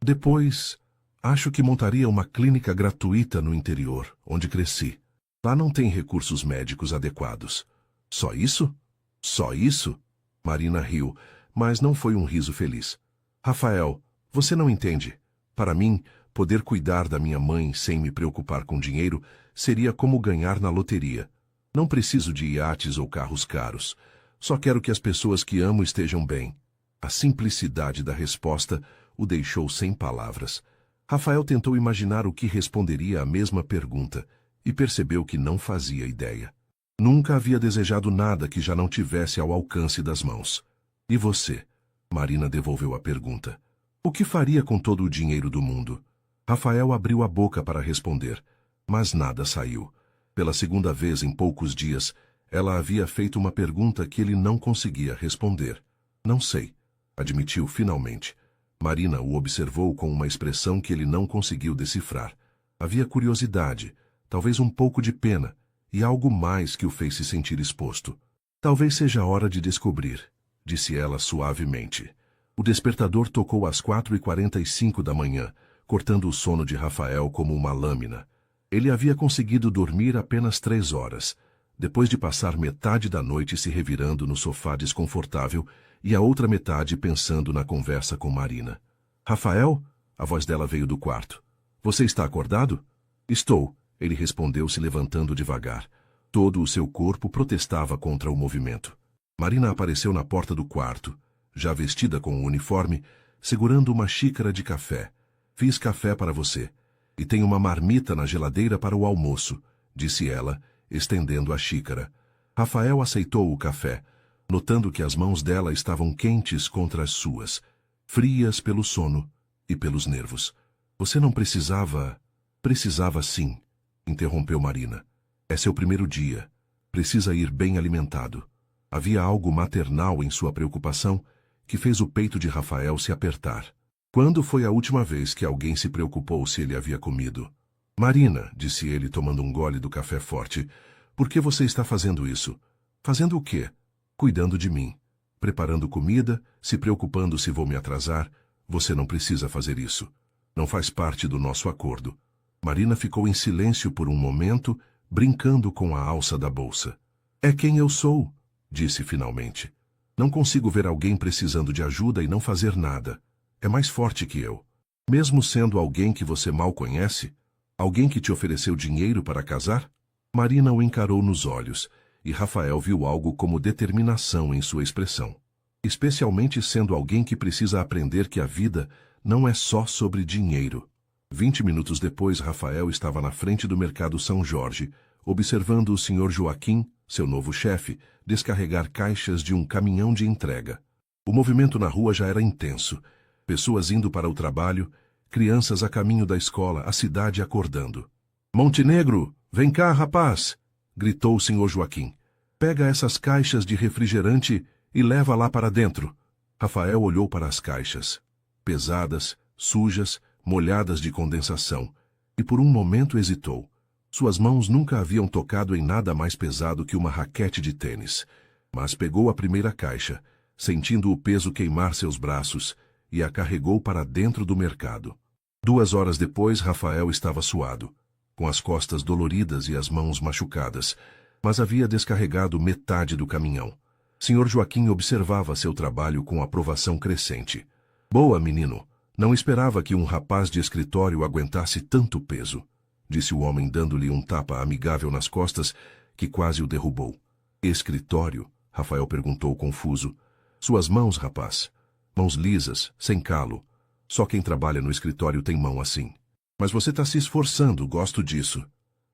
Depois, acho que montaria uma clínica gratuita no interior, onde cresci. Lá não tem recursos médicos adequados. Só isso? Só isso? Marina riu, mas não foi um riso feliz. Rafael, você não entende. Para mim, poder cuidar da minha mãe sem me preocupar com dinheiro seria como ganhar na loteria. Não preciso de iates ou carros caros. Só quero que as pessoas que amo estejam bem. A simplicidade da resposta o deixou sem palavras. Rafael tentou imaginar o que responderia à mesma pergunta e percebeu que não fazia ideia. Nunca havia desejado nada que já não tivesse ao alcance das mãos. E você? Marina devolveu a pergunta. O que faria com todo o dinheiro do mundo? Rafael abriu a boca para responder, mas nada saiu. Pela segunda vez em poucos dias, ela havia feito uma pergunta que ele não conseguia responder. Não sei, admitiu finalmente. Marina o observou com uma expressão que ele não conseguiu decifrar. Havia curiosidade, talvez um pouco de pena, e algo mais que o fez se sentir exposto. Talvez seja hora de descobrir, disse ela suavemente. O despertador tocou às 4h45 da manhã, cortando o sono de Rafael como uma lâmina. Ele havia conseguido dormir apenas 3 horas, depois de passar metade da noite se revirando no sofá desconfortável e a outra metade pensando na conversa com Marina. Rafael? A voz dela veio do quarto. Você está acordado? Estou, ele respondeu se levantando devagar. Todo o seu corpo protestava contra o movimento. Marina apareceu na porta do quarto, já vestida com o uniforme, segurando uma xícara de café. Fiz café para você. E tem uma marmita na geladeira para o almoço, disse ela, estendendo a xícara. Rafael aceitou o café, notando que as mãos dela estavam quentes contra as suas, frias pelo sono e pelos nervos. Você não precisava... Precisava sim, interrompeu Marina. É seu primeiro dia. Precisa ir bem alimentado. Havia algo maternal em sua preocupação que fez o peito de Rafael se apertar. Quando foi a última vez que alguém se preocupou se ele havia comido? Marina, disse ele tomando um gole do café forte, por que você está fazendo isso? Fazendo o quê? Cuidando de mim. Preparando comida, se preocupando se vou me atrasar. Você não precisa fazer isso. Não faz parte do nosso acordo. Marina ficou em silêncio por um momento, brincando com a alça da bolsa. É quem eu sou, disse finalmente. Não consigo ver alguém precisando de ajuda e não fazer nada. É mais forte que eu. Mesmo sendo alguém que você mal conhece? Alguém que te ofereceu dinheiro para casar? Marina o encarou nos olhos, e Rafael viu algo como determinação em sua expressão. Especialmente sendo alguém que precisa aprender que a vida não é só sobre dinheiro. 20 minutos depois, Rafael estava na frente do mercado São Jorge, observando o Sr. Joaquim, seu novo chefe, descarregar caixas de um caminhão de entrega. O movimento na rua já era intenso. Pessoas indo para o trabalho, crianças a caminho da escola, a cidade acordando. Montenegro, vem cá, rapaz! Gritou o Sr. Joaquim. Pega essas caixas de refrigerante e leva lá para dentro. Rafael olhou para as caixas. Pesadas, sujas, molhadas de condensação, e por um momento hesitou. Suas mãos nunca haviam tocado em nada mais pesado que uma raquete de tênis. Mas pegou a primeira caixa, sentindo o peso queimar seus braços, e a carregou para dentro do mercado. 2 horas depois, Rafael estava suado, com as costas doloridas e as mãos machucadas, mas havia descarregado metade do caminhão. Sr. Joaquim observava seu trabalho com aprovação crescente. Boa, menino. Não esperava que um rapaz de escritório aguentasse tanto peso, disse o homem dando-lhe um tapa amigável nas costas que quase o derrubou. Escritório? Rafael perguntou confuso. Suas mãos, rapaz. Mãos lisas, sem calo. Só quem trabalha no escritório tem mão assim. Mas você está se esforçando, gosto disso.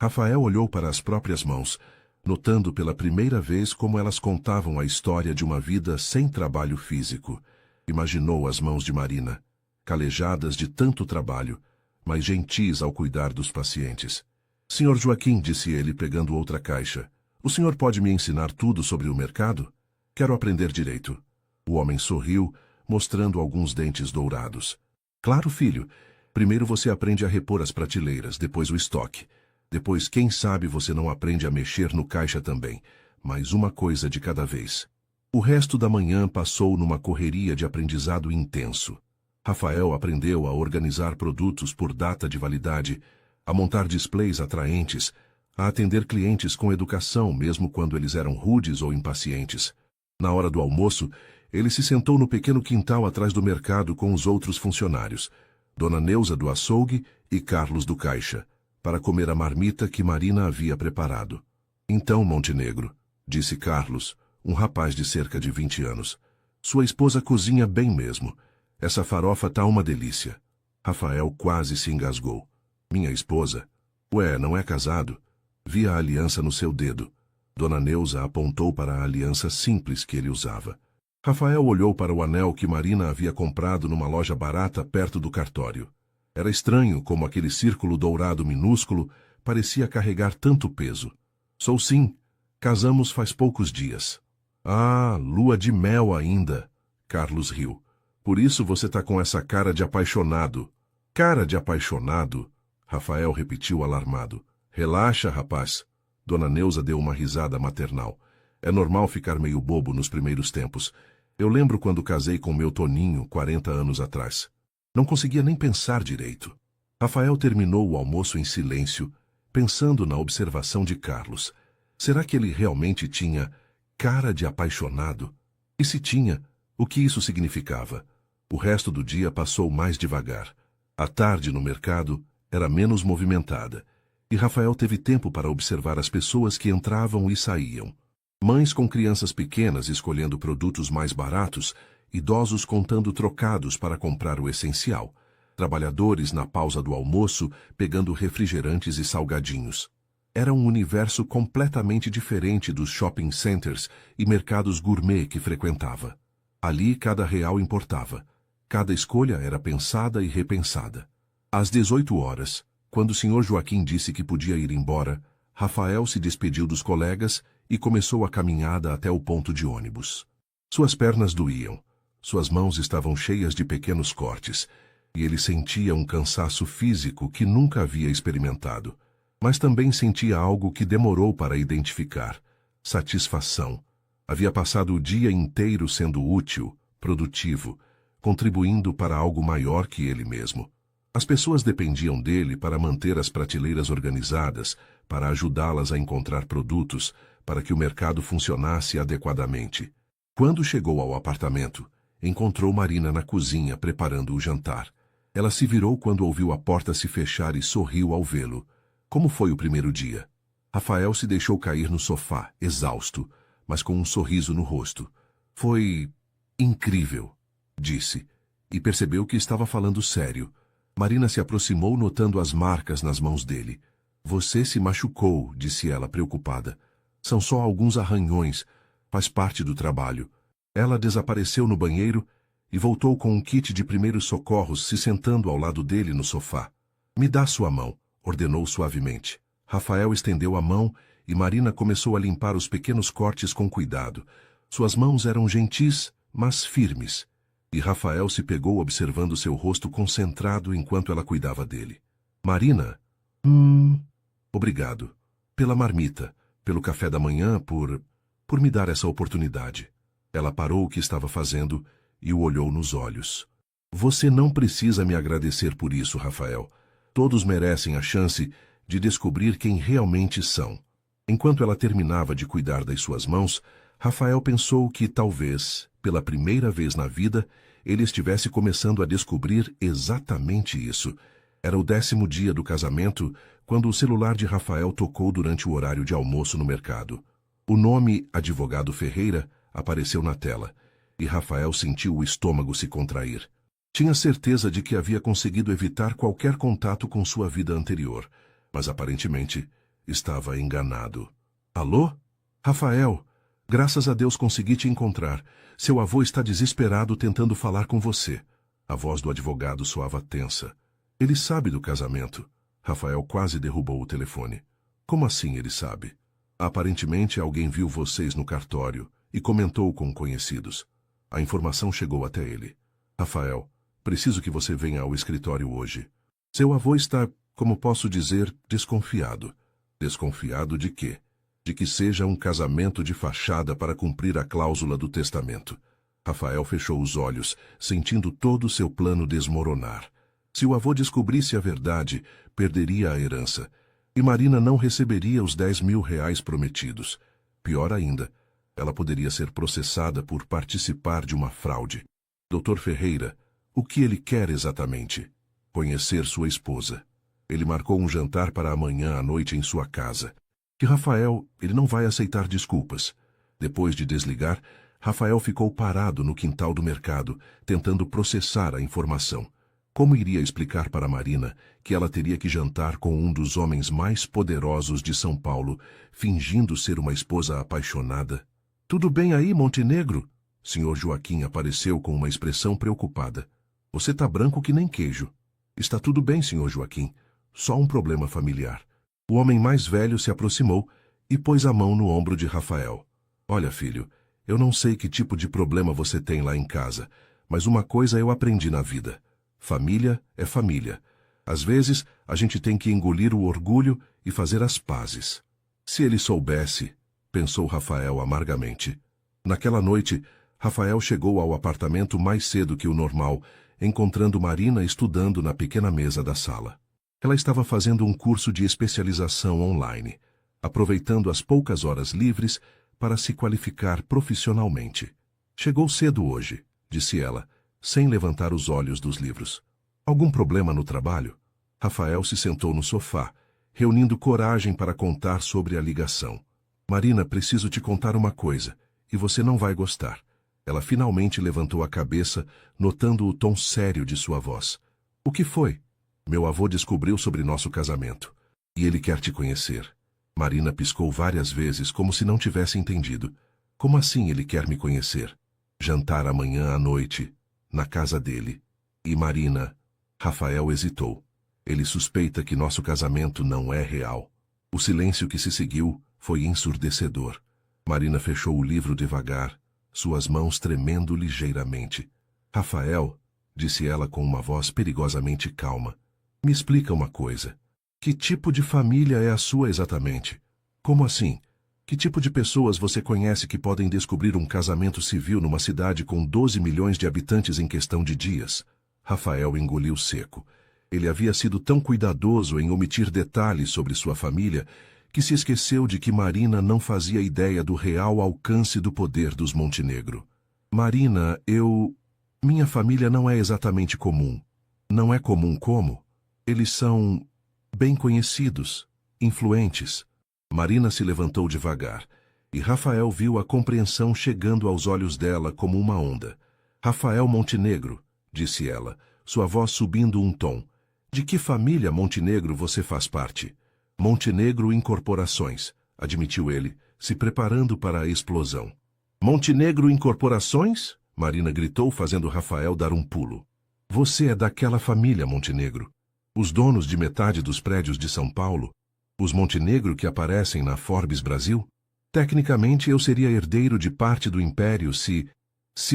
Rafael olhou para as próprias mãos, notando pela primeira vez como elas contavam a história de uma vida sem trabalho físico. Imaginou as mãos de Marina, calejadas de tanto trabalho, mas gentis ao cuidar dos pacientes. Sr. Joaquim, disse ele, pegando outra caixa, o senhor pode me ensinar tudo sobre o mercado? Quero aprender direito. O homem sorriu, mostrando alguns dentes dourados. Claro, filho. Primeiro você aprende a repor as prateleiras, depois o estoque. Depois, quem sabe, você não aprende a mexer no caixa também. Mas uma coisa de cada vez. O resto da manhã passou numa correria de aprendizado intenso. Rafael aprendeu a organizar produtos por data de validade, a montar displays atraentes, a atender clientes com educação mesmo quando eles eram rudes ou impacientes. Na hora do almoço, ele se sentou no pequeno quintal atrás do mercado com os outros funcionários, Dona Neuza do açougue e Carlos do caixa, para comer a marmita que Marina havia preparado. Então, Montenegro, disse Carlos, um rapaz de cerca de 20 anos, sua esposa cozinha bem mesmo. Essa farofa tá uma delícia. Rafael quase se engasgou. Minha esposa? Ué, não é casado? Vi a aliança no seu dedo. Dona Neuza apontou para a aliança simples que ele usava. Rafael olhou para o anel que Marina havia comprado numa loja barata perto do cartório. Era estranho como aquele círculo dourado minúsculo parecia carregar tanto peso. Sou sim. Casamos faz poucos dias. Ah, lua de mel ainda. Carlos riu. Por isso você tá com essa cara de apaixonado. Cara de apaixonado? Rafael repetiu alarmado. Relaxa, rapaz. Dona Neuza deu uma risada maternal. É normal ficar meio bobo nos primeiros tempos. Eu lembro quando casei com meu Toninho, 40 anos atrás. Não conseguia nem pensar direito. Rafael terminou o almoço em silêncio, pensando na observação de Carlos. Será que ele realmente tinha cara de apaixonado? E se tinha, o que isso significava? O resto do dia passou mais devagar. A tarde no mercado era menos movimentada, e Rafael teve tempo para observar as pessoas que entravam e saíam. Mães com crianças pequenas escolhendo produtos mais baratos, idosos contando trocados para comprar o essencial, trabalhadores na pausa do almoço pegando refrigerantes e salgadinhos. Era um universo completamente diferente dos shopping centers e mercados gourmet que frequentava. Ali cada real importava. Cada escolha era pensada e repensada. Às 18 horas, quando o Sr. Joaquim disse que podia ir embora, Rafael se despediu dos colegas e começou a caminhada até o ponto de ônibus. Suas pernas doíam, suas mãos estavam cheias de pequenos cortes, e ele sentia um cansaço físico que nunca havia experimentado. Mas também sentia algo que demorou para identificar: satisfação. Havia passado o dia inteiro sendo útil, produtivo, contribuindo para algo maior que ele mesmo. As pessoas dependiam dele para manter as prateleiras organizadas, para ajudá-las a encontrar produtos, para que o mercado funcionasse adequadamente. Quando chegou ao apartamento, encontrou Marina na cozinha preparando o jantar. Ela se virou quando ouviu a porta se fechar e sorriu ao vê-lo. Como foi o primeiro dia? Rafael se deixou cair no sofá, exausto, mas com um sorriso no rosto. Foi incrível, disse, e percebeu que estava falando sério. Marina se aproximou notando as marcas nas mãos dele. Você se machucou, disse ela preocupada. São só alguns arranhões, faz parte do trabalho. Ela desapareceu no banheiro e voltou com um kit de primeiros socorros se sentando ao lado dele no sofá. Me dá sua mão, ordenou suavemente. Rafael estendeu a mão e Marina começou a limpar os pequenos cortes com cuidado. Suas mãos eram gentis, mas firmes. E Rafael se pegou observando seu rosto concentrado enquanto ela cuidava dele. Marina? Obrigado. Pela marmita, pelo café da manhã, por me dar essa oportunidade. Ela parou o que estava fazendo e o olhou nos olhos. Você não precisa me agradecer por isso, Rafael. Todos merecem a chance de descobrir quem realmente são. Enquanto ela terminava de cuidar das suas mãos, Rafael pensou que, talvez, pela primeira vez na vida, ele estivesse começando a descobrir exatamente isso. Era o 10º dia do casamento, quando o celular de Rafael tocou durante o horário de almoço no mercado. O nome Advogado Ferreira apareceu na tela, e Rafael sentiu o estômago se contrair. Tinha certeza de que havia conseguido evitar qualquer contato com sua vida anterior, mas aparentemente estava enganado. Alô? Rafael, graças a Deus consegui te encontrar. Seu avô está desesperado tentando falar com você. A voz do advogado soava tensa. Ele sabe do casamento. Rafael quase derrubou o telefone. Como assim ele sabe? Aparentemente alguém viu vocês no cartório e comentou com conhecidos. A informação chegou até ele. Rafael, preciso que você venha ao escritório hoje. Seu avô está, como posso dizer, desconfiado. Desconfiado de quê? De que seja um casamento de fachada para cumprir a cláusula do testamento. Rafael fechou os olhos, sentindo todo o seu plano desmoronar. Se o avô descobrisse a verdade, perderia a herança. E Marina não receberia os 10.000 reais prometidos. Pior ainda, ela poderia ser processada por participar de uma fraude. Dr. Ferreira, o que ele quer exatamente? Conhecer sua esposa. Ele marcou um jantar para amanhã à noite em sua casa. Que Rafael, ele não vai aceitar desculpas. Depois de desligar, Rafael ficou parado no quintal do mercado, tentando processar a informação. Como iria explicar para Marina que ela teria que jantar com um dos homens mais poderosos de São Paulo, fingindo ser uma esposa apaixonada? Tudo bem aí, Montenegro? Senhor Joaquim apareceu com uma expressão preocupada. Você tá branco que nem queijo. Está tudo bem, Senhor Joaquim. Só um problema familiar. O homem mais velho se aproximou e pôs a mão no ombro de Rafael. Olha, filho, eu não sei que tipo de problema você tem lá em casa, mas uma coisa eu aprendi na vida. Família é família. Às vezes, a gente tem que engolir o orgulho e fazer as pazes. Se ele soubesse, pensou Rafael amargamente. Naquela noite, Rafael chegou ao apartamento mais cedo que o normal, encontrando Marina estudando na pequena mesa da sala. Ela estava fazendo um curso de especialização online, aproveitando as poucas horas livres para se qualificar profissionalmente. Chegou cedo hoje, disse ela, sem levantar os olhos dos livros. Algum problema no trabalho? Rafael se sentou no sofá, reunindo coragem para contar sobre a ligação. Marina, preciso te contar uma coisa, e você não vai gostar. Ela finalmente levantou a cabeça, notando o tom sério de sua voz. O que foi? Meu avô descobriu sobre nosso casamento. E ele quer te conhecer. Marina piscou várias vezes, como se não tivesse entendido. Como assim ele quer me conhecer? Jantar amanhã à noite, na casa dele. E Marina... Rafael hesitou. Ele suspeita que nosso casamento não é real. O silêncio que se seguiu foi ensurdecedor. Marina fechou o livro devagar, suas mãos tremendo ligeiramente. Rafael, disse ela com uma voz perigosamente calma, me explica uma coisa. Que tipo de família é a sua exatamente? Como assim? Que tipo de pessoas você conhece que podem descobrir um casamento civil numa cidade com 12 milhões de habitantes em questão de dias? Rafael engoliu seco. Ele havia sido tão cuidadoso em omitir detalhes sobre sua família que se esqueceu de que Marina não fazia ideia do real alcance do poder dos Montenegro. Marina, minha família não é exatamente comum. Não é comum como? Eles são bem conhecidos, influentes. Marina se levantou devagar, e Rafael viu a compreensão chegando aos olhos dela como uma onda. Rafael Montenegro, disse ela, sua voz subindo um tom. De que família Montenegro você faz parte? Montenegro Incorporações, admitiu ele, se preparando para a explosão. Montenegro Incorporações? Marina gritou, fazendo Rafael dar um pulo. Você é daquela família, Montenegro. Os donos de metade dos prédios de São Paulo? Os Montenegro que aparecem na Forbes Brasil? Tecnicamente eu seria herdeiro de parte do império se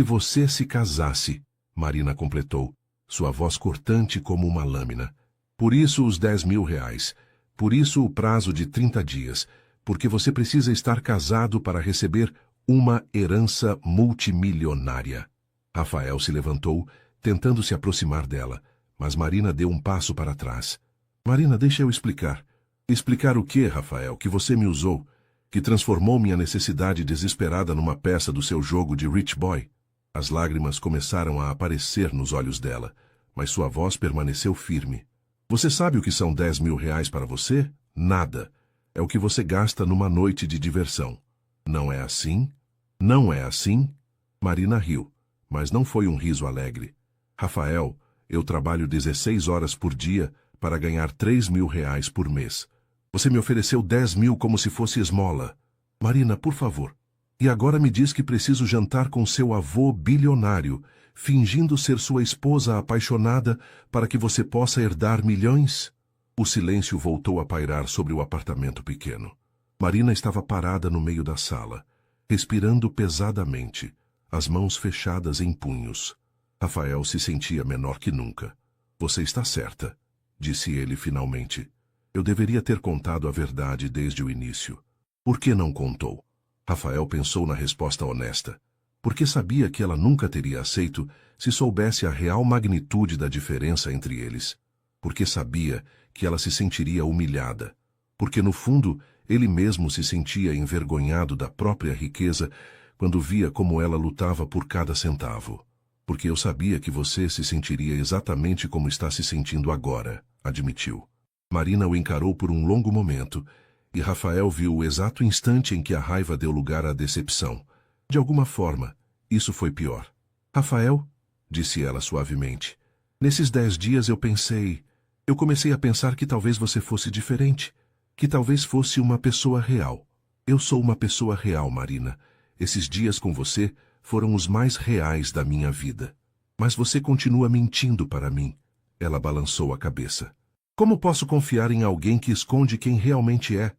você se casasse, Marina completou, sua voz cortante como uma lâmina. Por isso os 10 mil reais. Por isso o prazo de 30 dias. Porque você precisa estar casado para receber uma herança multimilionária. Rafael se levantou, tentando se aproximar dela, mas Marina deu um passo para trás. Marina, deixa eu explicar. Explicar o quê, Rafael? Que você me usou? Que transformou minha necessidade desesperada numa peça do seu jogo de rich boy? As lágrimas começaram a aparecer nos olhos dela, mas sua voz permaneceu firme. Você sabe o que são 10 mil reais para você? Nada. É o que você gasta numa noite de diversão. Não é assim? Não é assim? Marina riu, mas não foi um riso alegre. Rafael, eu trabalho 16 horas por dia para ganhar 3 mil reais por mês. Você me ofereceu 10 mil como se fosse esmola. Marina, por favor. E agora me diz que preciso jantar com seu avô bilionário, fingindo ser sua esposa apaixonada para que você possa herdar milhões? O silêncio voltou a pairar sobre o apartamento pequeno. Marina estava parada no meio da sala, respirando pesadamente, as mãos fechadas em punhos. Rafael se sentia menor que nunca. Você está certa, disse ele finalmente. Eu deveria ter contado a verdade desde o início. Por que não contou? Rafael pensou na resposta honesta. Porque sabia que ela nunca teria aceito se soubesse a real magnitude da diferença entre eles. Porque sabia que ela se sentiria humilhada. Porque, no fundo, ele mesmo se sentia envergonhado da própria riqueza quando via como ela lutava por cada centavo. Porque eu sabia que você se sentiria exatamente como está se sentindo agora, admitiu. Marina o encarou por um longo momento, e Rafael viu o exato instante em que a raiva deu lugar à decepção. De alguma forma, isso foi pior. Rafael, disse ela suavemente, nesses 10 dias eu comecei a pensar que talvez você fosse diferente, que talvez fosse uma pessoa real. Eu sou uma pessoa real, Marina. Esses dias com você foram os mais reais da minha vida. Mas você continua mentindo para mim. Ela balançou a cabeça. Como posso confiar em alguém que esconde quem realmente é?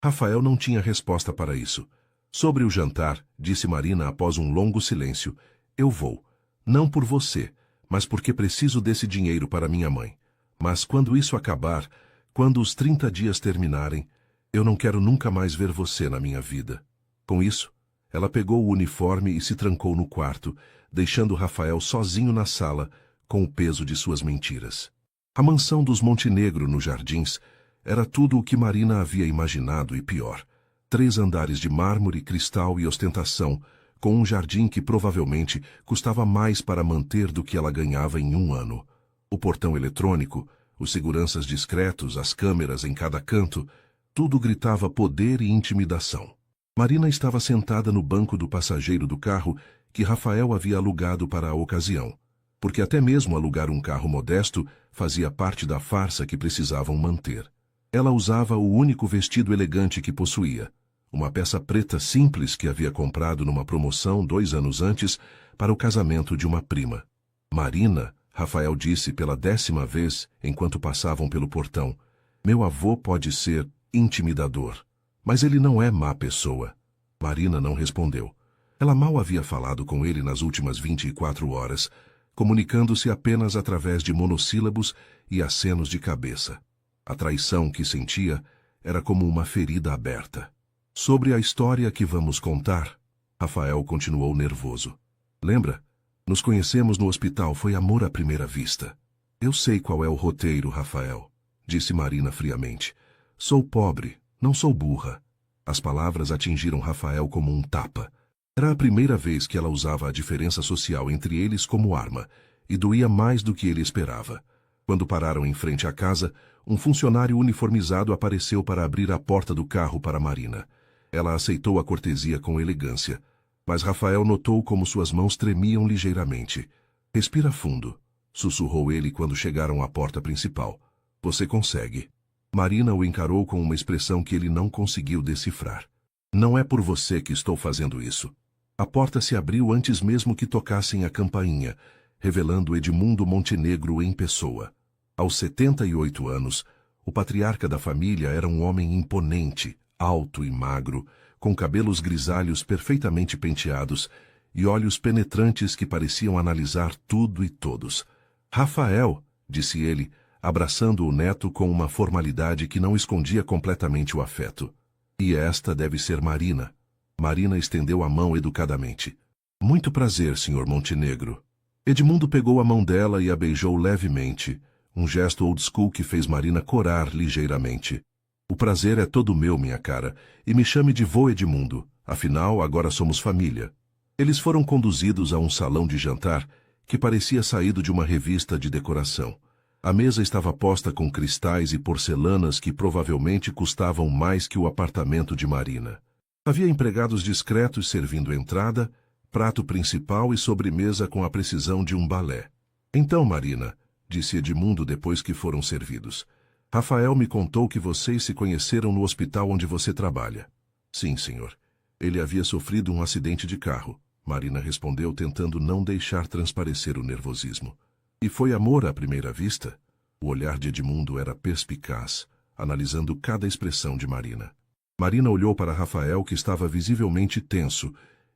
Rafael não tinha resposta para isso. Sobre o jantar, disse Marina após um longo silêncio, eu vou. Não por você, mas porque preciso desse dinheiro para minha mãe. Mas quando isso acabar, quando os 30 dias terminarem, eu não quero nunca mais ver você na minha vida. Com isso, ela pegou o uniforme e se trancou no quarto, deixando Rafael sozinho na sala, com o peso de suas mentiras. A mansão dos Montenegro nos Jardins era tudo o que Marina havia imaginado e pior. 3 andares de mármore, cristal e ostentação, com um jardim que provavelmente custava mais para manter do que ela ganhava em um ano. O portão eletrônico, os seguranças discretos, as câmeras em cada canto, tudo gritava poder e intimidação. Marina estava sentada no banco do passageiro do carro que Rafael havia alugado para a ocasião, porque até mesmo alugar um carro modesto fazia parte da farsa que precisavam manter. Ela usava o único vestido elegante que possuía, uma peça preta simples que havia comprado numa promoção 2 anos antes para o casamento de uma prima. Marina, Rafael disse pela 10ª vez enquanto passavam pelo portão, meu avô pode ser intimidador, mas ele não é má pessoa. Marina não respondeu. Ela mal havia falado com ele nas últimas 24 horas, comunicando-se apenas através de monossílabos e acenos de cabeça. A traição que sentia era como uma ferida aberta. Sobre a história que vamos contar, Rafael continuou nervoso. Lembra? Nos conhecemos no hospital, foi amor à primeira vista. Eu sei qual é o roteiro, Rafael, disse Marina friamente. Sou pobre, não sou burra. As palavras atingiram Rafael como um tapa. Era a primeira vez que ela usava a diferença social entre eles como arma, e doía mais do que ele esperava. Quando pararam em frente à casa, um funcionário uniformizado apareceu para abrir a porta do carro para Marina. Ela aceitou a cortesia com elegância, mas Rafael notou como suas mãos tremiam ligeiramente. Respira fundo, sussurrou ele quando chegaram à porta principal. Você consegue. Marina o encarou com uma expressão que ele não conseguiu decifrar. Não é por você que estou fazendo isso. A porta se abriu antes mesmo que tocassem a campainha, revelando Edmundo Montenegro em pessoa. Aos 78 anos, o patriarca da família era um homem imponente, alto e magro, com cabelos grisalhos perfeitamente penteados e olhos penetrantes que pareciam analisar tudo e todos. Rafael, disse ele, abraçando o neto com uma formalidade que não escondia completamente o afeto. E esta deve ser Marina. Marina estendeu a mão educadamente. Muito prazer, Sr. Montenegro. Edmundo pegou a mão dela e a beijou levemente, um gesto old school que fez Marina corar ligeiramente. O prazer é todo meu, minha cara, e me chame de vô Edmundo, afinal agora somos família. Eles foram conduzidos a um salão de jantar que parecia saído de uma revista de decoração. A mesa estava posta com cristais e porcelanas que provavelmente custavam mais que o apartamento de Marina. Havia empregados discretos servindo entrada, prato principal e sobremesa com a precisão de um balé. Então, Marina, disse Edmundo depois que foram servidos, Rafael me contou que vocês se conheceram no hospital onde você trabalha. Sim, senhor. Ele havia sofrido um acidente de carro, Marina respondeu tentando não deixar transparecer o nervosismo. E foi amor à primeira vista? O olhar de Edmundo era perspicaz, analisando cada expressão de Marina. Marina olhou para Rafael, que estava visivelmente tenso,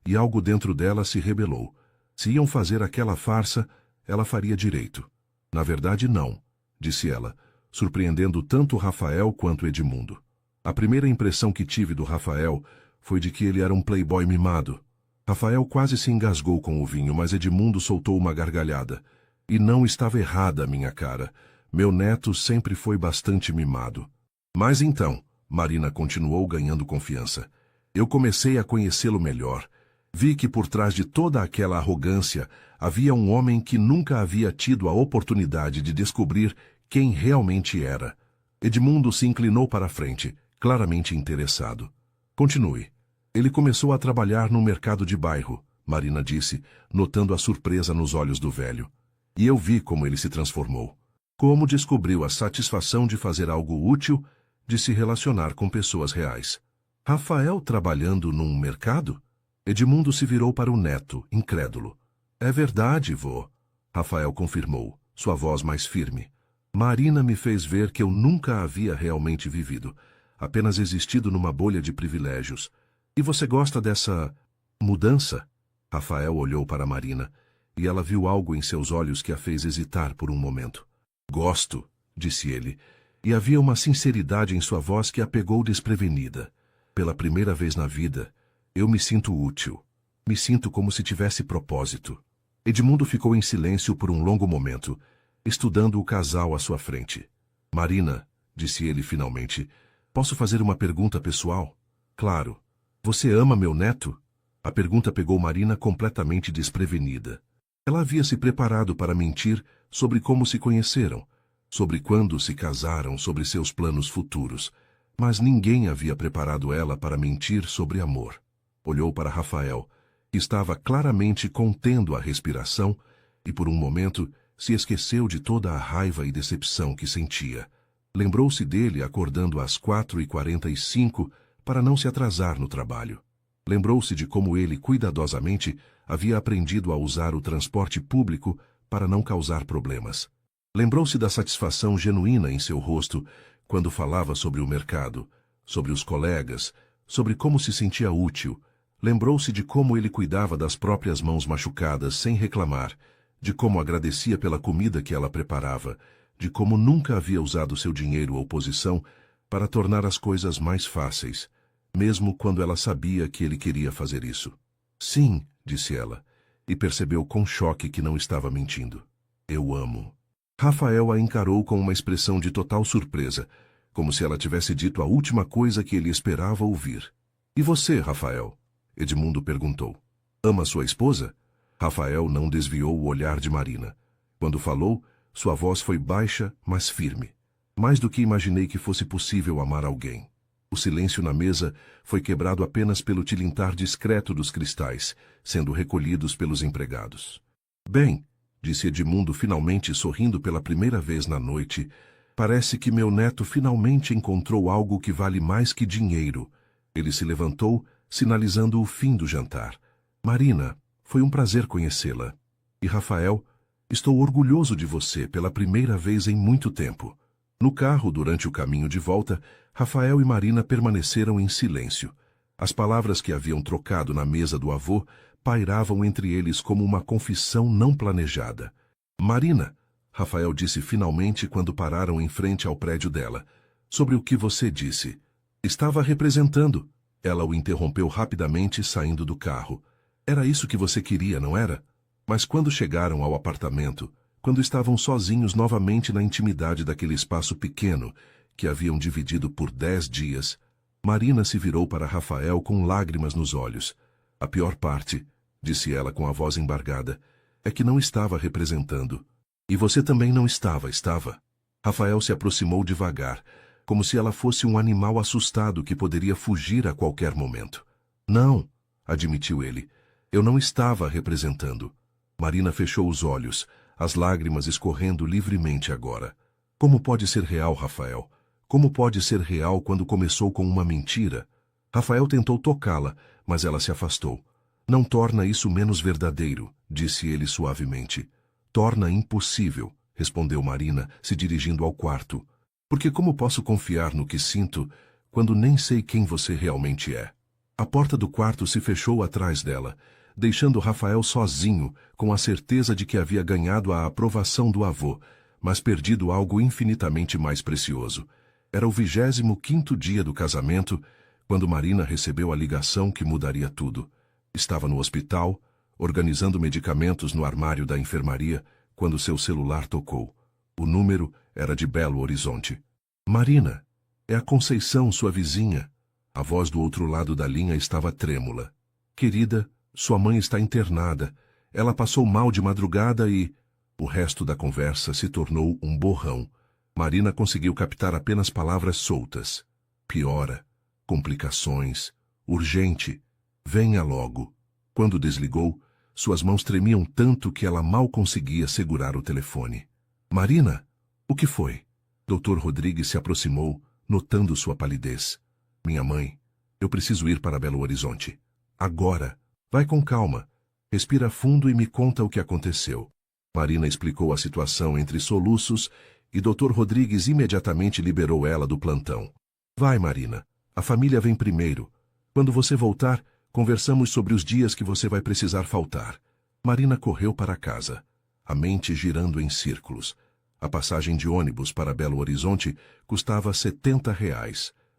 e algo dentro dela se rebelou. Se iam fazer aquela farsa, ela faria direito. Na verdade, não, disse ela, surpreendendo tanto Rafael quanto Edmundo. A primeira impressão que tive do Rafael foi de que ele era um playboy mimado. Rafael quase se engasgou com o vinho, mas Edmundo soltou uma gargalhada. E não estava errada, minha cara. Meu neto sempre foi bastante mimado. Mas então, Marina continuou ganhando confiança. Eu comecei a conhecê-lo melhor. Vi que por trás de toda aquela arrogância havia um homem que nunca havia tido a oportunidade de descobrir quem realmente era. Edmundo se inclinou para a frente, claramente interessado. Continue. Ele começou a trabalhar no mercado de bairro, Marina disse, notando a surpresa nos olhos do velho. E eu vi como ele se transformou. Como descobriu a satisfação de fazer algo útil, de se relacionar com pessoas reais. Rafael trabalhando num mercado? Edmundo se virou para o neto, incrédulo. É verdade, vô. Rafael confirmou, sua voz mais firme. Marina me fez ver que eu nunca havia realmente vivido, apenas existido numa bolha de privilégios. E você gosta dessa mudança? Rafael olhou para Marina, e ela viu algo em seus olhos que a fez hesitar por um momento. Gosto, disse ele, e havia uma sinceridade em sua voz que a pegou desprevenida. Pela primeira vez na vida, eu me sinto útil. Me sinto como se tivesse propósito. Edmundo ficou em silêncio por um longo momento, estudando o casal à sua frente. Marina, disse ele finalmente, posso fazer uma pergunta pessoal? Claro. Você ama meu neto? A pergunta pegou Marina completamente desprevenida. Ela havia se preparado para mentir sobre como se conheceram, sobre quando se casaram, sobre seus planos futuros. Mas ninguém havia preparado ela para mentir sobre amor. Olhou para Rafael, que estava claramente contendo a respiração, e por um momento se esqueceu de toda a raiva e decepção que sentia. Lembrou-se dele acordando às 4h45 para não se atrasar no trabalho. Lembrou-se de como ele cuidadosamente havia aprendido a usar o transporte público para não causar problemas. Lembrou-se da satisfação genuína em seu rosto quando falava sobre o mercado, sobre os colegas, sobre como se sentia útil. Lembrou-se de como ele cuidava das próprias mãos machucadas sem reclamar, de como agradecia pela comida que ela preparava, de como nunca havia usado seu dinheiro ou posição para tornar as coisas mais fáceis, mesmo quando ela sabia que ele queria fazer isso. Sim, disse ela, e percebeu com choque que não estava mentindo. Eu amo. Rafael a encarou com uma expressão de total surpresa, como se ela tivesse dito a última coisa que ele esperava ouvir. E você, Rafael? Edmundo perguntou. Ama sua esposa? Rafael não desviou o olhar de Marina. Quando falou, sua voz foi baixa, mas firme. Mais do que imaginei que fosse possível amar alguém. O silêncio na mesa foi quebrado apenas pelo tilintar discreto dos cristais, sendo recolhidos pelos empregados. Bem, disse Edmundo finalmente sorrindo pela primeira vez na noite, parece que meu neto finalmente encontrou algo que vale mais que dinheiro. Ele se levantou, sinalizando o fim do jantar. Marina, foi um prazer conhecê-la. E Rafael, estou orgulhoso de você pela primeira vez em muito tempo. No carro, durante o caminho de volta, Rafael e Marina permaneceram em silêncio. As palavras que haviam trocado na mesa do avô pairavam entre eles como uma confissão não planejada. Marina, Rafael disse finalmente quando pararam em frente ao prédio dela. Sobre o que você disse. Estava representando. Ela o interrompeu rapidamente, saindo do carro. Era isso que você queria, não era? Mas quando chegaram ao apartamento, quando estavam sozinhos novamente na intimidade daquele espaço pequeno que haviam dividido por 10 dias, Marina se virou para Rafael com lágrimas nos olhos. A pior parte, disse ela com a voz embargada, é que não estava representando. E você também não estava, estava? Rafael se aproximou devagar, como se ela fosse um animal assustado que poderia fugir a qualquer momento. Não, admitiu ele, eu não estava representando. Marina fechou os olhos, as lágrimas escorrendo livremente agora. Como pode ser real, Rafael? Como pode ser real quando começou com uma mentira? Rafael tentou tocá-la, mas ela se afastou. Não torna isso menos verdadeiro, disse ele suavemente. Torna impossível, respondeu Marina, se dirigindo ao quarto. Porque como posso confiar no que sinto quando nem sei quem você realmente é? A porta do quarto se fechou atrás dela, deixando Rafael sozinho, com a certeza de que havia ganhado a aprovação do avô, mas perdido algo infinitamente mais precioso. Era o 25º dia do casamento, quando Marina recebeu a ligação que mudaria tudo. Estava no hospital, organizando medicamentos no armário da enfermaria, quando seu celular tocou. O número era de Belo Horizonte. Marina, é a Conceição, sua vizinha. A voz do outro lado da linha estava trêmula. Querida, sua mãe está internada. Ela passou mal de madrugada e... O resto da conversa se tornou um borrão. Marina conseguiu captar apenas palavras soltas. Piora. Complicações. Urgente. Venha logo. Quando desligou, suas mãos tremiam tanto que ela mal conseguia segurar o telefone. Marina, o que foi? Dr. Rodrigues se aproximou, notando sua palidez. Minha mãe, eu preciso ir para Belo Horizonte. Agora. Vai com calma. Respira fundo e me conta o que aconteceu. Marina explicou a situação entre soluços e Dr. Rodrigues imediatamente liberou ela do plantão. Vai, Marina. A família vem primeiro. Quando você voltar, conversamos sobre os dias que você vai precisar faltar. Marina correu para casa, a mente girando em círculos. A passagem de ônibus para Belo Horizonte custava R$ 70,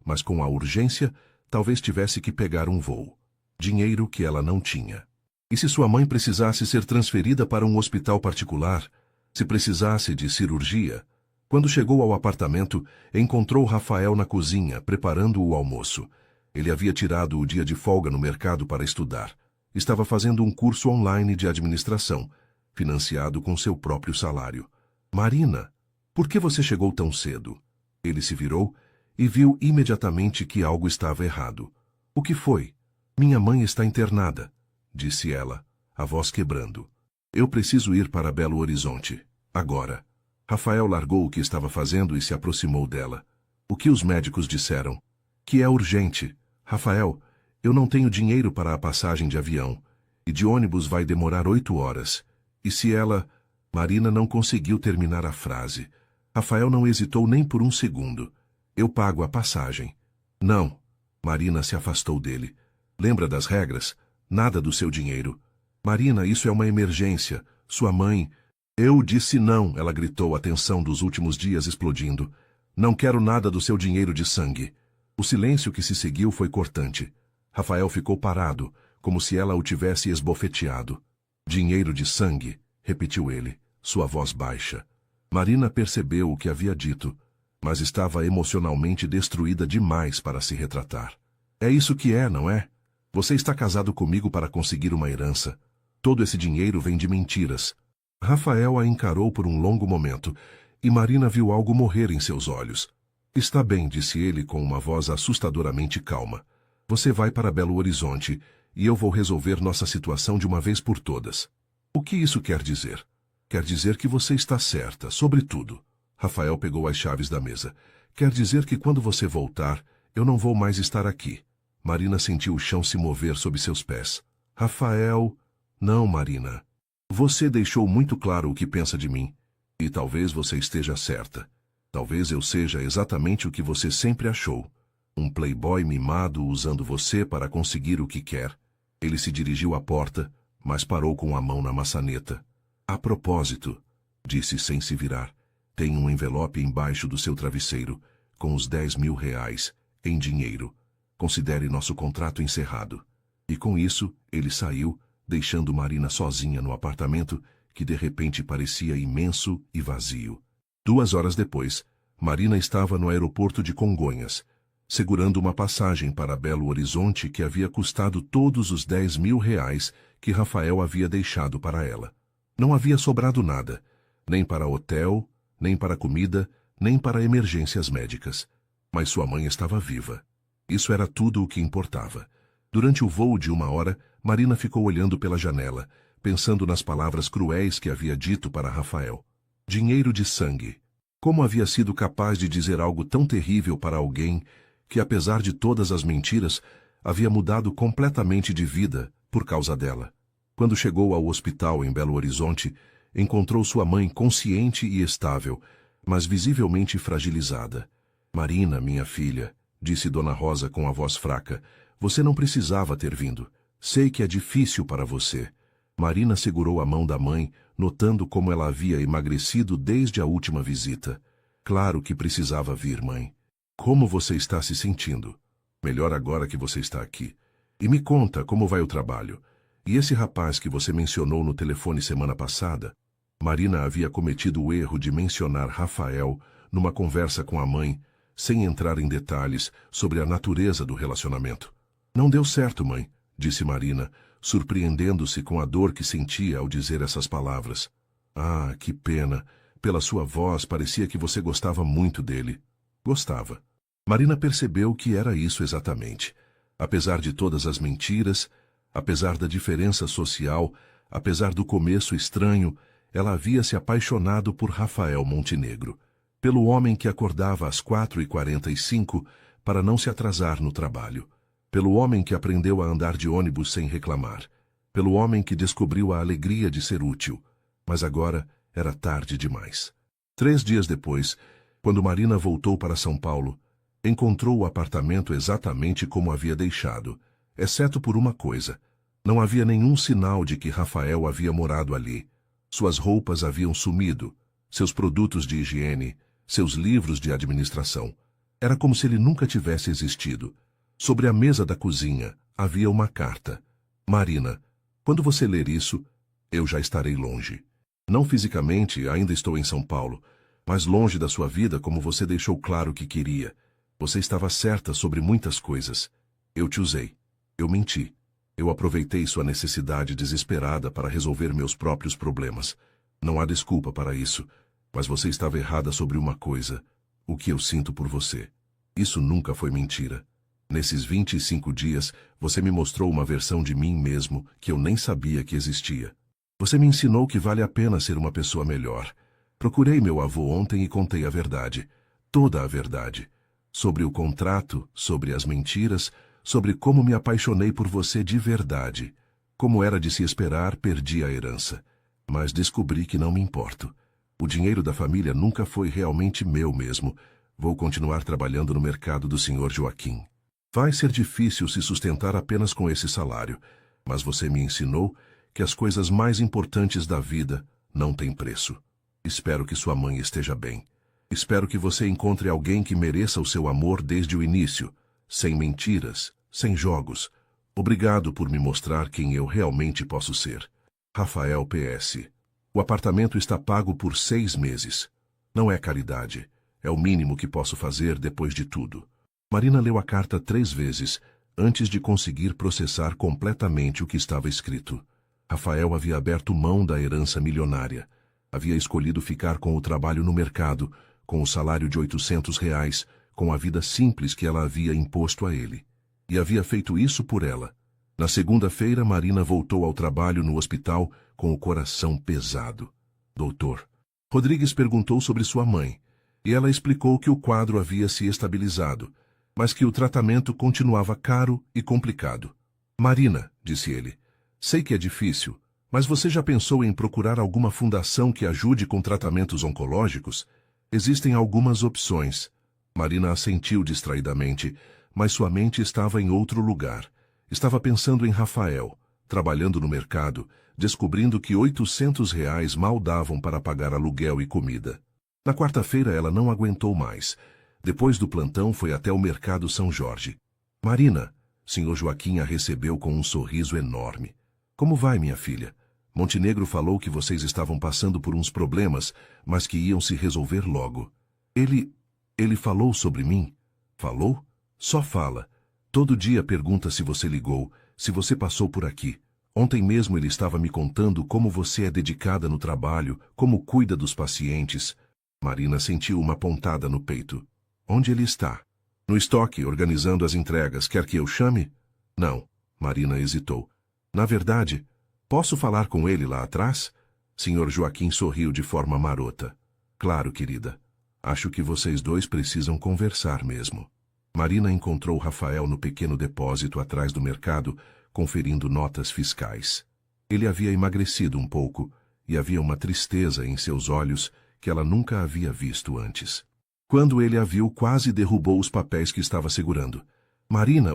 mas com a urgência, talvez tivesse que pegar um voo. Dinheiro que ela não tinha. E se sua mãe precisasse ser transferida para um hospital particular? Se precisasse de cirurgia? Quando chegou ao apartamento, encontrou Rafael na cozinha, preparando o almoço. Ele havia tirado o dia de folga no mercado para estudar. Estava fazendo um curso online de administração, financiado com seu próprio salário. Marina, por que você chegou tão cedo? Ele se virou e viu imediatamente que algo estava errado. O que foi? Minha mãe está internada, disse ela, a voz quebrando. Eu preciso ir para Belo Horizonte, agora. Rafael largou o que estava fazendo e se aproximou dela. O que os médicos disseram? Que é urgente. Rafael, eu não tenho dinheiro para a passagem de avião. E de ônibus vai demorar 8 horas. E se ela... Marina não conseguiu terminar a frase. Rafael não hesitou nem por um segundo. Eu pago a passagem. Não. Marina se afastou dele. Lembra das regras? Nada do seu dinheiro. Marina, isso é uma emergência. Sua mãe... Eu disse não, ela gritou, a tensão dos últimos dias explodindo. Não quero nada do seu dinheiro de sangue. O silêncio que se seguiu foi cortante. Rafael ficou parado, como se ela o tivesse esbofeteado. Dinheiro de sangue, repetiu ele, sua voz baixa. Marina percebeu o que havia dito, mas estava emocionalmente destruída demais para se retratar. É isso que é, não é? Você está casado comigo para conseguir uma herança. Todo esse dinheiro vem de mentiras. Rafael a encarou por um longo momento, e Marina viu algo morrer em seus olhos. Está bem, disse ele com uma voz assustadoramente calma. Você vai para Belo Horizonte, e eu vou resolver nossa situação de uma vez por todas. O que isso quer dizer? Quer dizer que você está certa, sobre tudo. Rafael pegou as chaves da mesa. Quer dizer que quando você voltar, eu não vou mais estar aqui. Marina sentiu o chão se mover sob seus pés. Rafael... Não, Marina. Você deixou muito claro o que pensa de mim. E talvez você esteja certa. Talvez eu seja exatamente o que você sempre achou. Um playboy mimado usando você para conseguir o que quer. Ele se dirigiu à porta, mas parou com a mão na maçaneta. A propósito, disse sem se virar, tem um envelope embaixo do seu travesseiro, com os R$ 10.000, em dinheiro. Considere nosso contrato encerrado. E com isso, ele saiu, deixando Marina sozinha no apartamento, que de repente parecia imenso e vazio. 2 horas depois, Marina estava no aeroporto de Congonhas, segurando uma passagem para Belo Horizonte que havia custado todos os R$ 10.000 que Rafael havia deixado para ela. Não havia sobrado nada, nem para hotel, nem para comida, nem para emergências médicas. Mas sua mãe estava viva. Isso era tudo o que importava. Durante o voo de 1 hora, Marina ficou olhando pela janela, pensando nas palavras cruéis que havia dito para Rafael. Dinheiro de sangue. Como havia sido capaz de dizer algo tão terrível para alguém que, apesar de todas as mentiras, havia mudado completamente de vida por causa dela? Quando chegou ao hospital em Belo Horizonte, encontrou sua mãe consciente e estável, mas visivelmente fragilizada. Marina, minha filha, disse Dona Rosa com a voz fraca, você não precisava ter vindo. Sei que é difícil para você. Marina segurou a mão da mãe, notando como ela havia emagrecido desde a última visita. Claro que precisava vir, mãe. Como você está se sentindo? Melhor agora que você está aqui. E me conta como vai o trabalho. E esse rapaz que você mencionou no telefone semana passada? Marina havia cometido o erro de mencionar Rafael numa conversa com a mãe, sem entrar em detalhes sobre a natureza do relacionamento. Não deu certo, mãe, disse Marina, surpreendendo-se com a dor que sentia ao dizer essas palavras. Ah, que pena. Pela sua voz, parecia que você gostava muito dele. Gostava. Marina percebeu que era isso exatamente. Apesar de todas as mentiras, apesar da diferença social, apesar do começo estranho, ela havia se apaixonado por Rafael Montenegro, pelo homem que acordava às 4h45 para não se atrasar no trabalho, pelo homem que aprendeu a andar de ônibus sem reclamar, pelo homem que descobriu a alegria de ser útil, mas agora era tarde demais. 3 dias depois, quando Marina voltou para São Paulo, encontrou o apartamento exatamente como havia deixado, exceto por uma coisa: não havia nenhum sinal de que Rafael havia morado ali. Suas roupas haviam sumido, seus produtos de higiene, seus livros de administração. Era como se ele nunca tivesse existido. Sobre a mesa da cozinha havia uma carta. Marina, quando você ler isso, eu já estarei longe. Não fisicamente, ainda estou em São Paulo, mas longe da sua vida como você deixou claro que queria. Você estava certa sobre muitas coisas. Eu te usei. Eu menti. Eu aproveitei sua necessidade desesperada para resolver meus próprios problemas. Não há desculpa para isso, mas você estava errada sobre uma coisa: o que eu sinto por você. Isso nunca foi mentira. Nesses 25 dias, você me mostrou uma versão de mim mesmo que eu nem sabia que existia. Você me ensinou que vale a pena ser uma pessoa melhor. Procurei meu avô ontem e contei a verdade. Toda a verdade. Sobre o contrato, sobre as mentiras, sobre como me apaixonei por você de verdade. Como era de se esperar, perdi a herança. Mas descobri que não me importo. O dinheiro da família nunca foi realmente meu mesmo. Vou continuar trabalhando no mercado do Sr. Joaquim. Vai ser difícil se sustentar apenas com esse salário, mas você me ensinou que as coisas mais importantes da vida não têm preço. Espero que sua mãe esteja bem. Espero que você encontre alguém que mereça o seu amor desde o início, sem mentiras, sem jogos. Obrigado por me mostrar quem eu realmente posso ser. Rafael PS. O apartamento está pago por 6 meses. Não é caridade. É o mínimo que posso fazer depois de tudo. Marina leu a carta 3 vezes, antes de conseguir processar completamente o que estava escrito. Rafael havia aberto mão da herança milionária. Havia escolhido ficar com o trabalho no mercado, com o salário de R$ 800, com a vida simples que ela havia imposto a ele. E havia feito isso por ela. Na segunda-feira, Marina voltou ao trabalho no hospital com o coração pesado. Doutor Rodrigues perguntou sobre sua mãe, e ela explicou que o quadro havia se estabilizado, mas que o tratamento continuava caro e complicado. Marina, disse ele, sei que é difícil, mas você já pensou em procurar alguma fundação que ajude com tratamentos oncológicos? Existem algumas opções. Marina assentiu distraidamente, mas sua mente estava em outro lugar. Estava pensando em Rafael, trabalhando no mercado, descobrindo que R$ 800 mal davam para pagar aluguel e comida. Na quarta-feira ela não aguentou mais. Depois do plantão foi até o mercado São Jorge. Marina, Sr. Joaquim a recebeu com um sorriso enorme. Como vai, minha filha? Montenegro falou que vocês estavam passando por uns problemas, mas que iam se resolver logo. Ele falou sobre mim? Falou? Só fala. Todo dia pergunta se você ligou, se você passou por aqui. Ontem mesmo ele estava me contando como você é dedicada no trabalho, como cuida dos pacientes. Marina sentiu uma pontada no peito. Onde ele está? No estoque, organizando as entregas. Quer que eu chame? Não. Marina hesitou. Na verdade, posso falar com ele lá atrás? Sr. Joaquim sorriu de forma marota. Claro, querida. Acho que vocês dois precisam conversar mesmo. Marina encontrou Rafael no pequeno depósito atrás do mercado, conferindo notas fiscais. Ele havia emagrecido um pouco, e havia uma tristeza em seus olhos que ela nunca havia visto antes. Quando ele a viu, quase derrubou os papéis que estava segurando. Marina,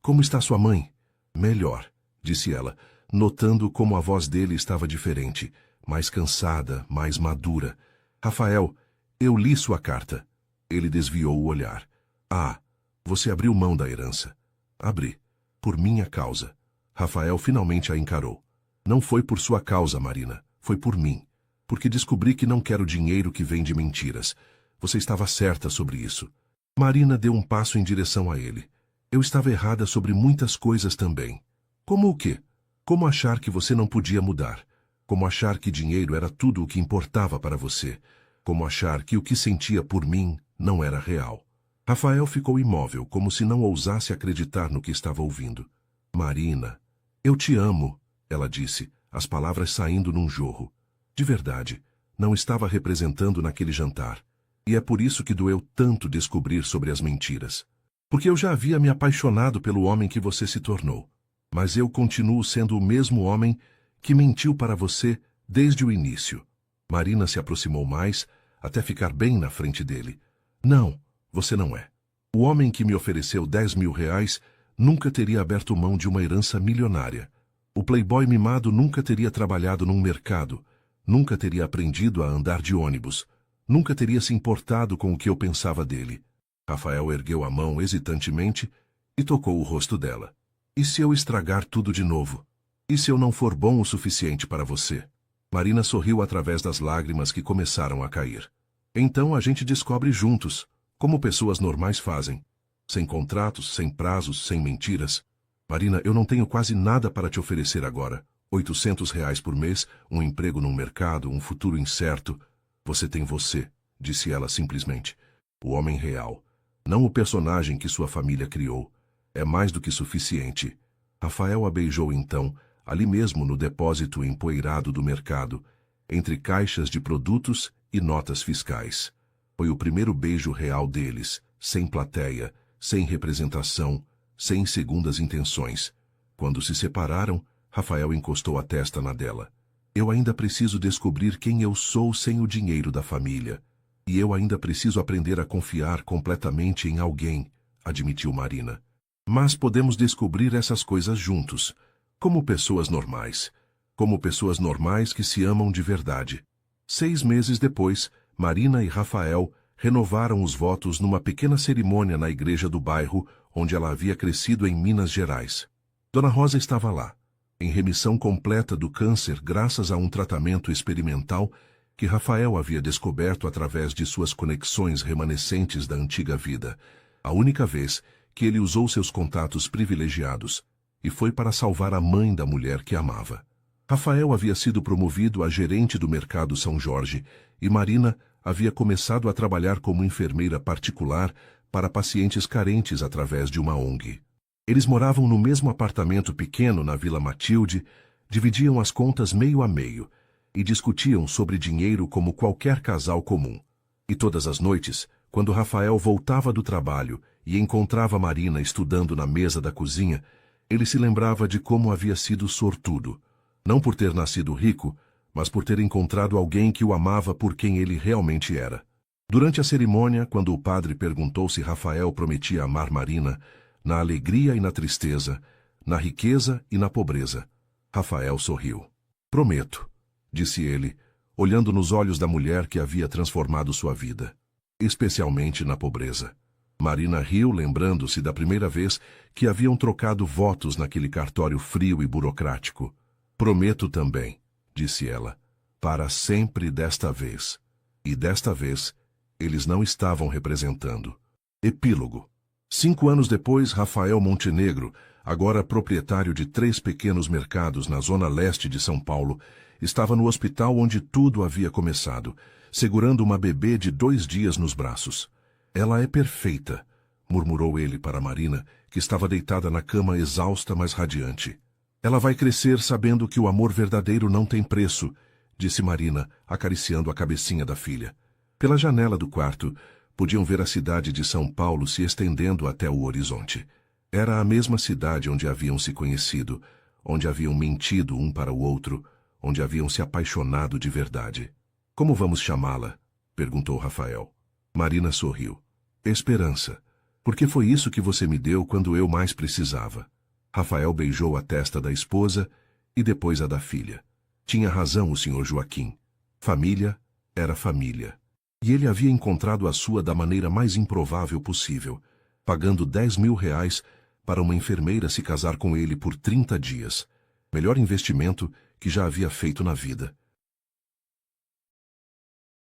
como está sua mãe? Melhor, disse ela, notando como a voz dele estava diferente, mais cansada, mais madura. Rafael, eu li sua carta. Ele desviou o olhar. Ah, você abriu mão da herança. Abri. Por minha causa. Rafael finalmente a encarou. Não foi por sua causa, Marina. Foi por mim. Porque descobri que não quero dinheiro que vem de mentiras. Você estava certa sobre isso. Marina deu um passo em direção a ele. Eu estava errada sobre muitas coisas também. Como o quê? Como achar que você não podia mudar? Como achar que dinheiro era tudo o que importava para você? Como achar que o que sentia por mim não era real? Rafael ficou imóvel, como se não ousasse acreditar no que estava ouvindo. Marina, eu te amo, ela disse, as palavras saindo num jorro. De verdade, não estava representando naquele jantar. E é por isso que doeu tanto descobrir sobre as mentiras. Porque eu já havia me apaixonado pelo homem que você se tornou. Mas eu continuo sendo o mesmo homem que mentiu para você desde o início. Marina se aproximou mais, até ficar bem na frente dele. Não, você não é. O homem que me ofereceu 10 mil reais nunca teria aberto mão de uma herança milionária. O playboy mimado nunca teria trabalhado num mercado, nunca teria aprendido a andar de ônibus, nunca teria se importado com o que eu pensava dele. Rafael ergueu a mão hesitantemente e tocou o rosto dela. E se eu estragar tudo de novo? E se eu não for bom o suficiente para você? Marina sorriu através das lágrimas que começaram a cair. Então a gente descobre juntos, como pessoas normais fazem. Sem contratos, sem prazos, sem mentiras. Marina, eu não tenho quase nada para te oferecer agora. 800 reais por mês, um emprego num mercado, um futuro incerto. Você tem você, disse ela simplesmente. O homem real. Não o personagem que sua família criou. É mais do que suficiente. Rafael a beijou então, ali mesmo no depósito empoeirado do mercado, entre caixas de produtos e notas fiscais. Foi o primeiro beijo real deles, sem plateia, sem representação, sem segundas intenções. Quando se separaram, Rafael encostou a testa na dela. Eu ainda preciso descobrir quem eu sou sem o dinheiro da família. E eu ainda preciso aprender a confiar completamente em alguém, admitiu Marina. Mas podemos descobrir essas coisas juntos, como pessoas normais. Como pessoas normais que se amam de verdade. 6 meses depois, Marina e Rafael renovaram os votos numa pequena cerimônia na igreja do bairro onde ela havia crescido em Minas Gerais. Dona Rosa estava lá, em remissão completa do câncer graças a um tratamento experimental que Rafael havia descoberto através de suas conexões remanescentes da antiga vida, a única vez que ele usou seus contatos privilegiados, e foi para salvar a mãe da mulher que amava. Rafael havia sido promovido a gerente do Mercado São Jorge e Marina havia começado a trabalhar como enfermeira particular para pacientes carentes através de uma ONG. Eles moravam no mesmo apartamento pequeno na Vila Matilde, dividiam as contas meio a meio e discutiam sobre dinheiro como qualquer casal comum. E todas as noites, quando Rafael voltava do trabalho e encontrava Marina estudando na mesa da cozinha, ele se lembrava de como havia sido sortudo. Não por ter nascido rico, mas por ter encontrado alguém que o amava por quem ele realmente era. Durante a cerimônia, quando o padre perguntou se Rafael prometia amar Marina, na alegria e na tristeza, na riqueza e na pobreza, Rafael sorriu. Prometo, disse ele, olhando nos olhos da mulher que havia transformado sua vida, especialmente na pobreza. Marina riu, lembrando-se da primeira vez que haviam trocado votos naquele cartório frio e burocrático. Prometo também, disse ela, para sempre desta vez. E desta vez, eles não estavam representando. Epílogo. 5 anos depois, Rafael Montenegro, agora proprietário de 3 pequenos mercados na zona leste de São Paulo, estava no hospital onde tudo havia começado, segurando uma bebê de 2 dias nos braços. Ela é perfeita, murmurou ele para Marina, que estava deitada na cama exausta, mas radiante. Ela vai crescer sabendo que o amor verdadeiro não tem preço, disse Marina, acariciando a cabecinha da filha. Pela janela do quarto, podiam ver a cidade de São Paulo se estendendo até o horizonte. Era a mesma cidade onde haviam se conhecido, onde haviam mentido um para o outro, onde haviam se apaixonado de verdade. Como vamos chamá-la? Perguntou Rafael. Marina sorriu. Esperança, porque foi isso que você me deu quando eu mais precisava. Rafael beijou a testa da esposa e depois a da filha. Tinha razão o Sr. Joaquim. Família era família. E ele havia encontrado a sua da maneira mais improvável possível, pagando 10 mil reais para uma enfermeira se casar com ele por 30 dias. Melhor investimento que já havia feito na vida.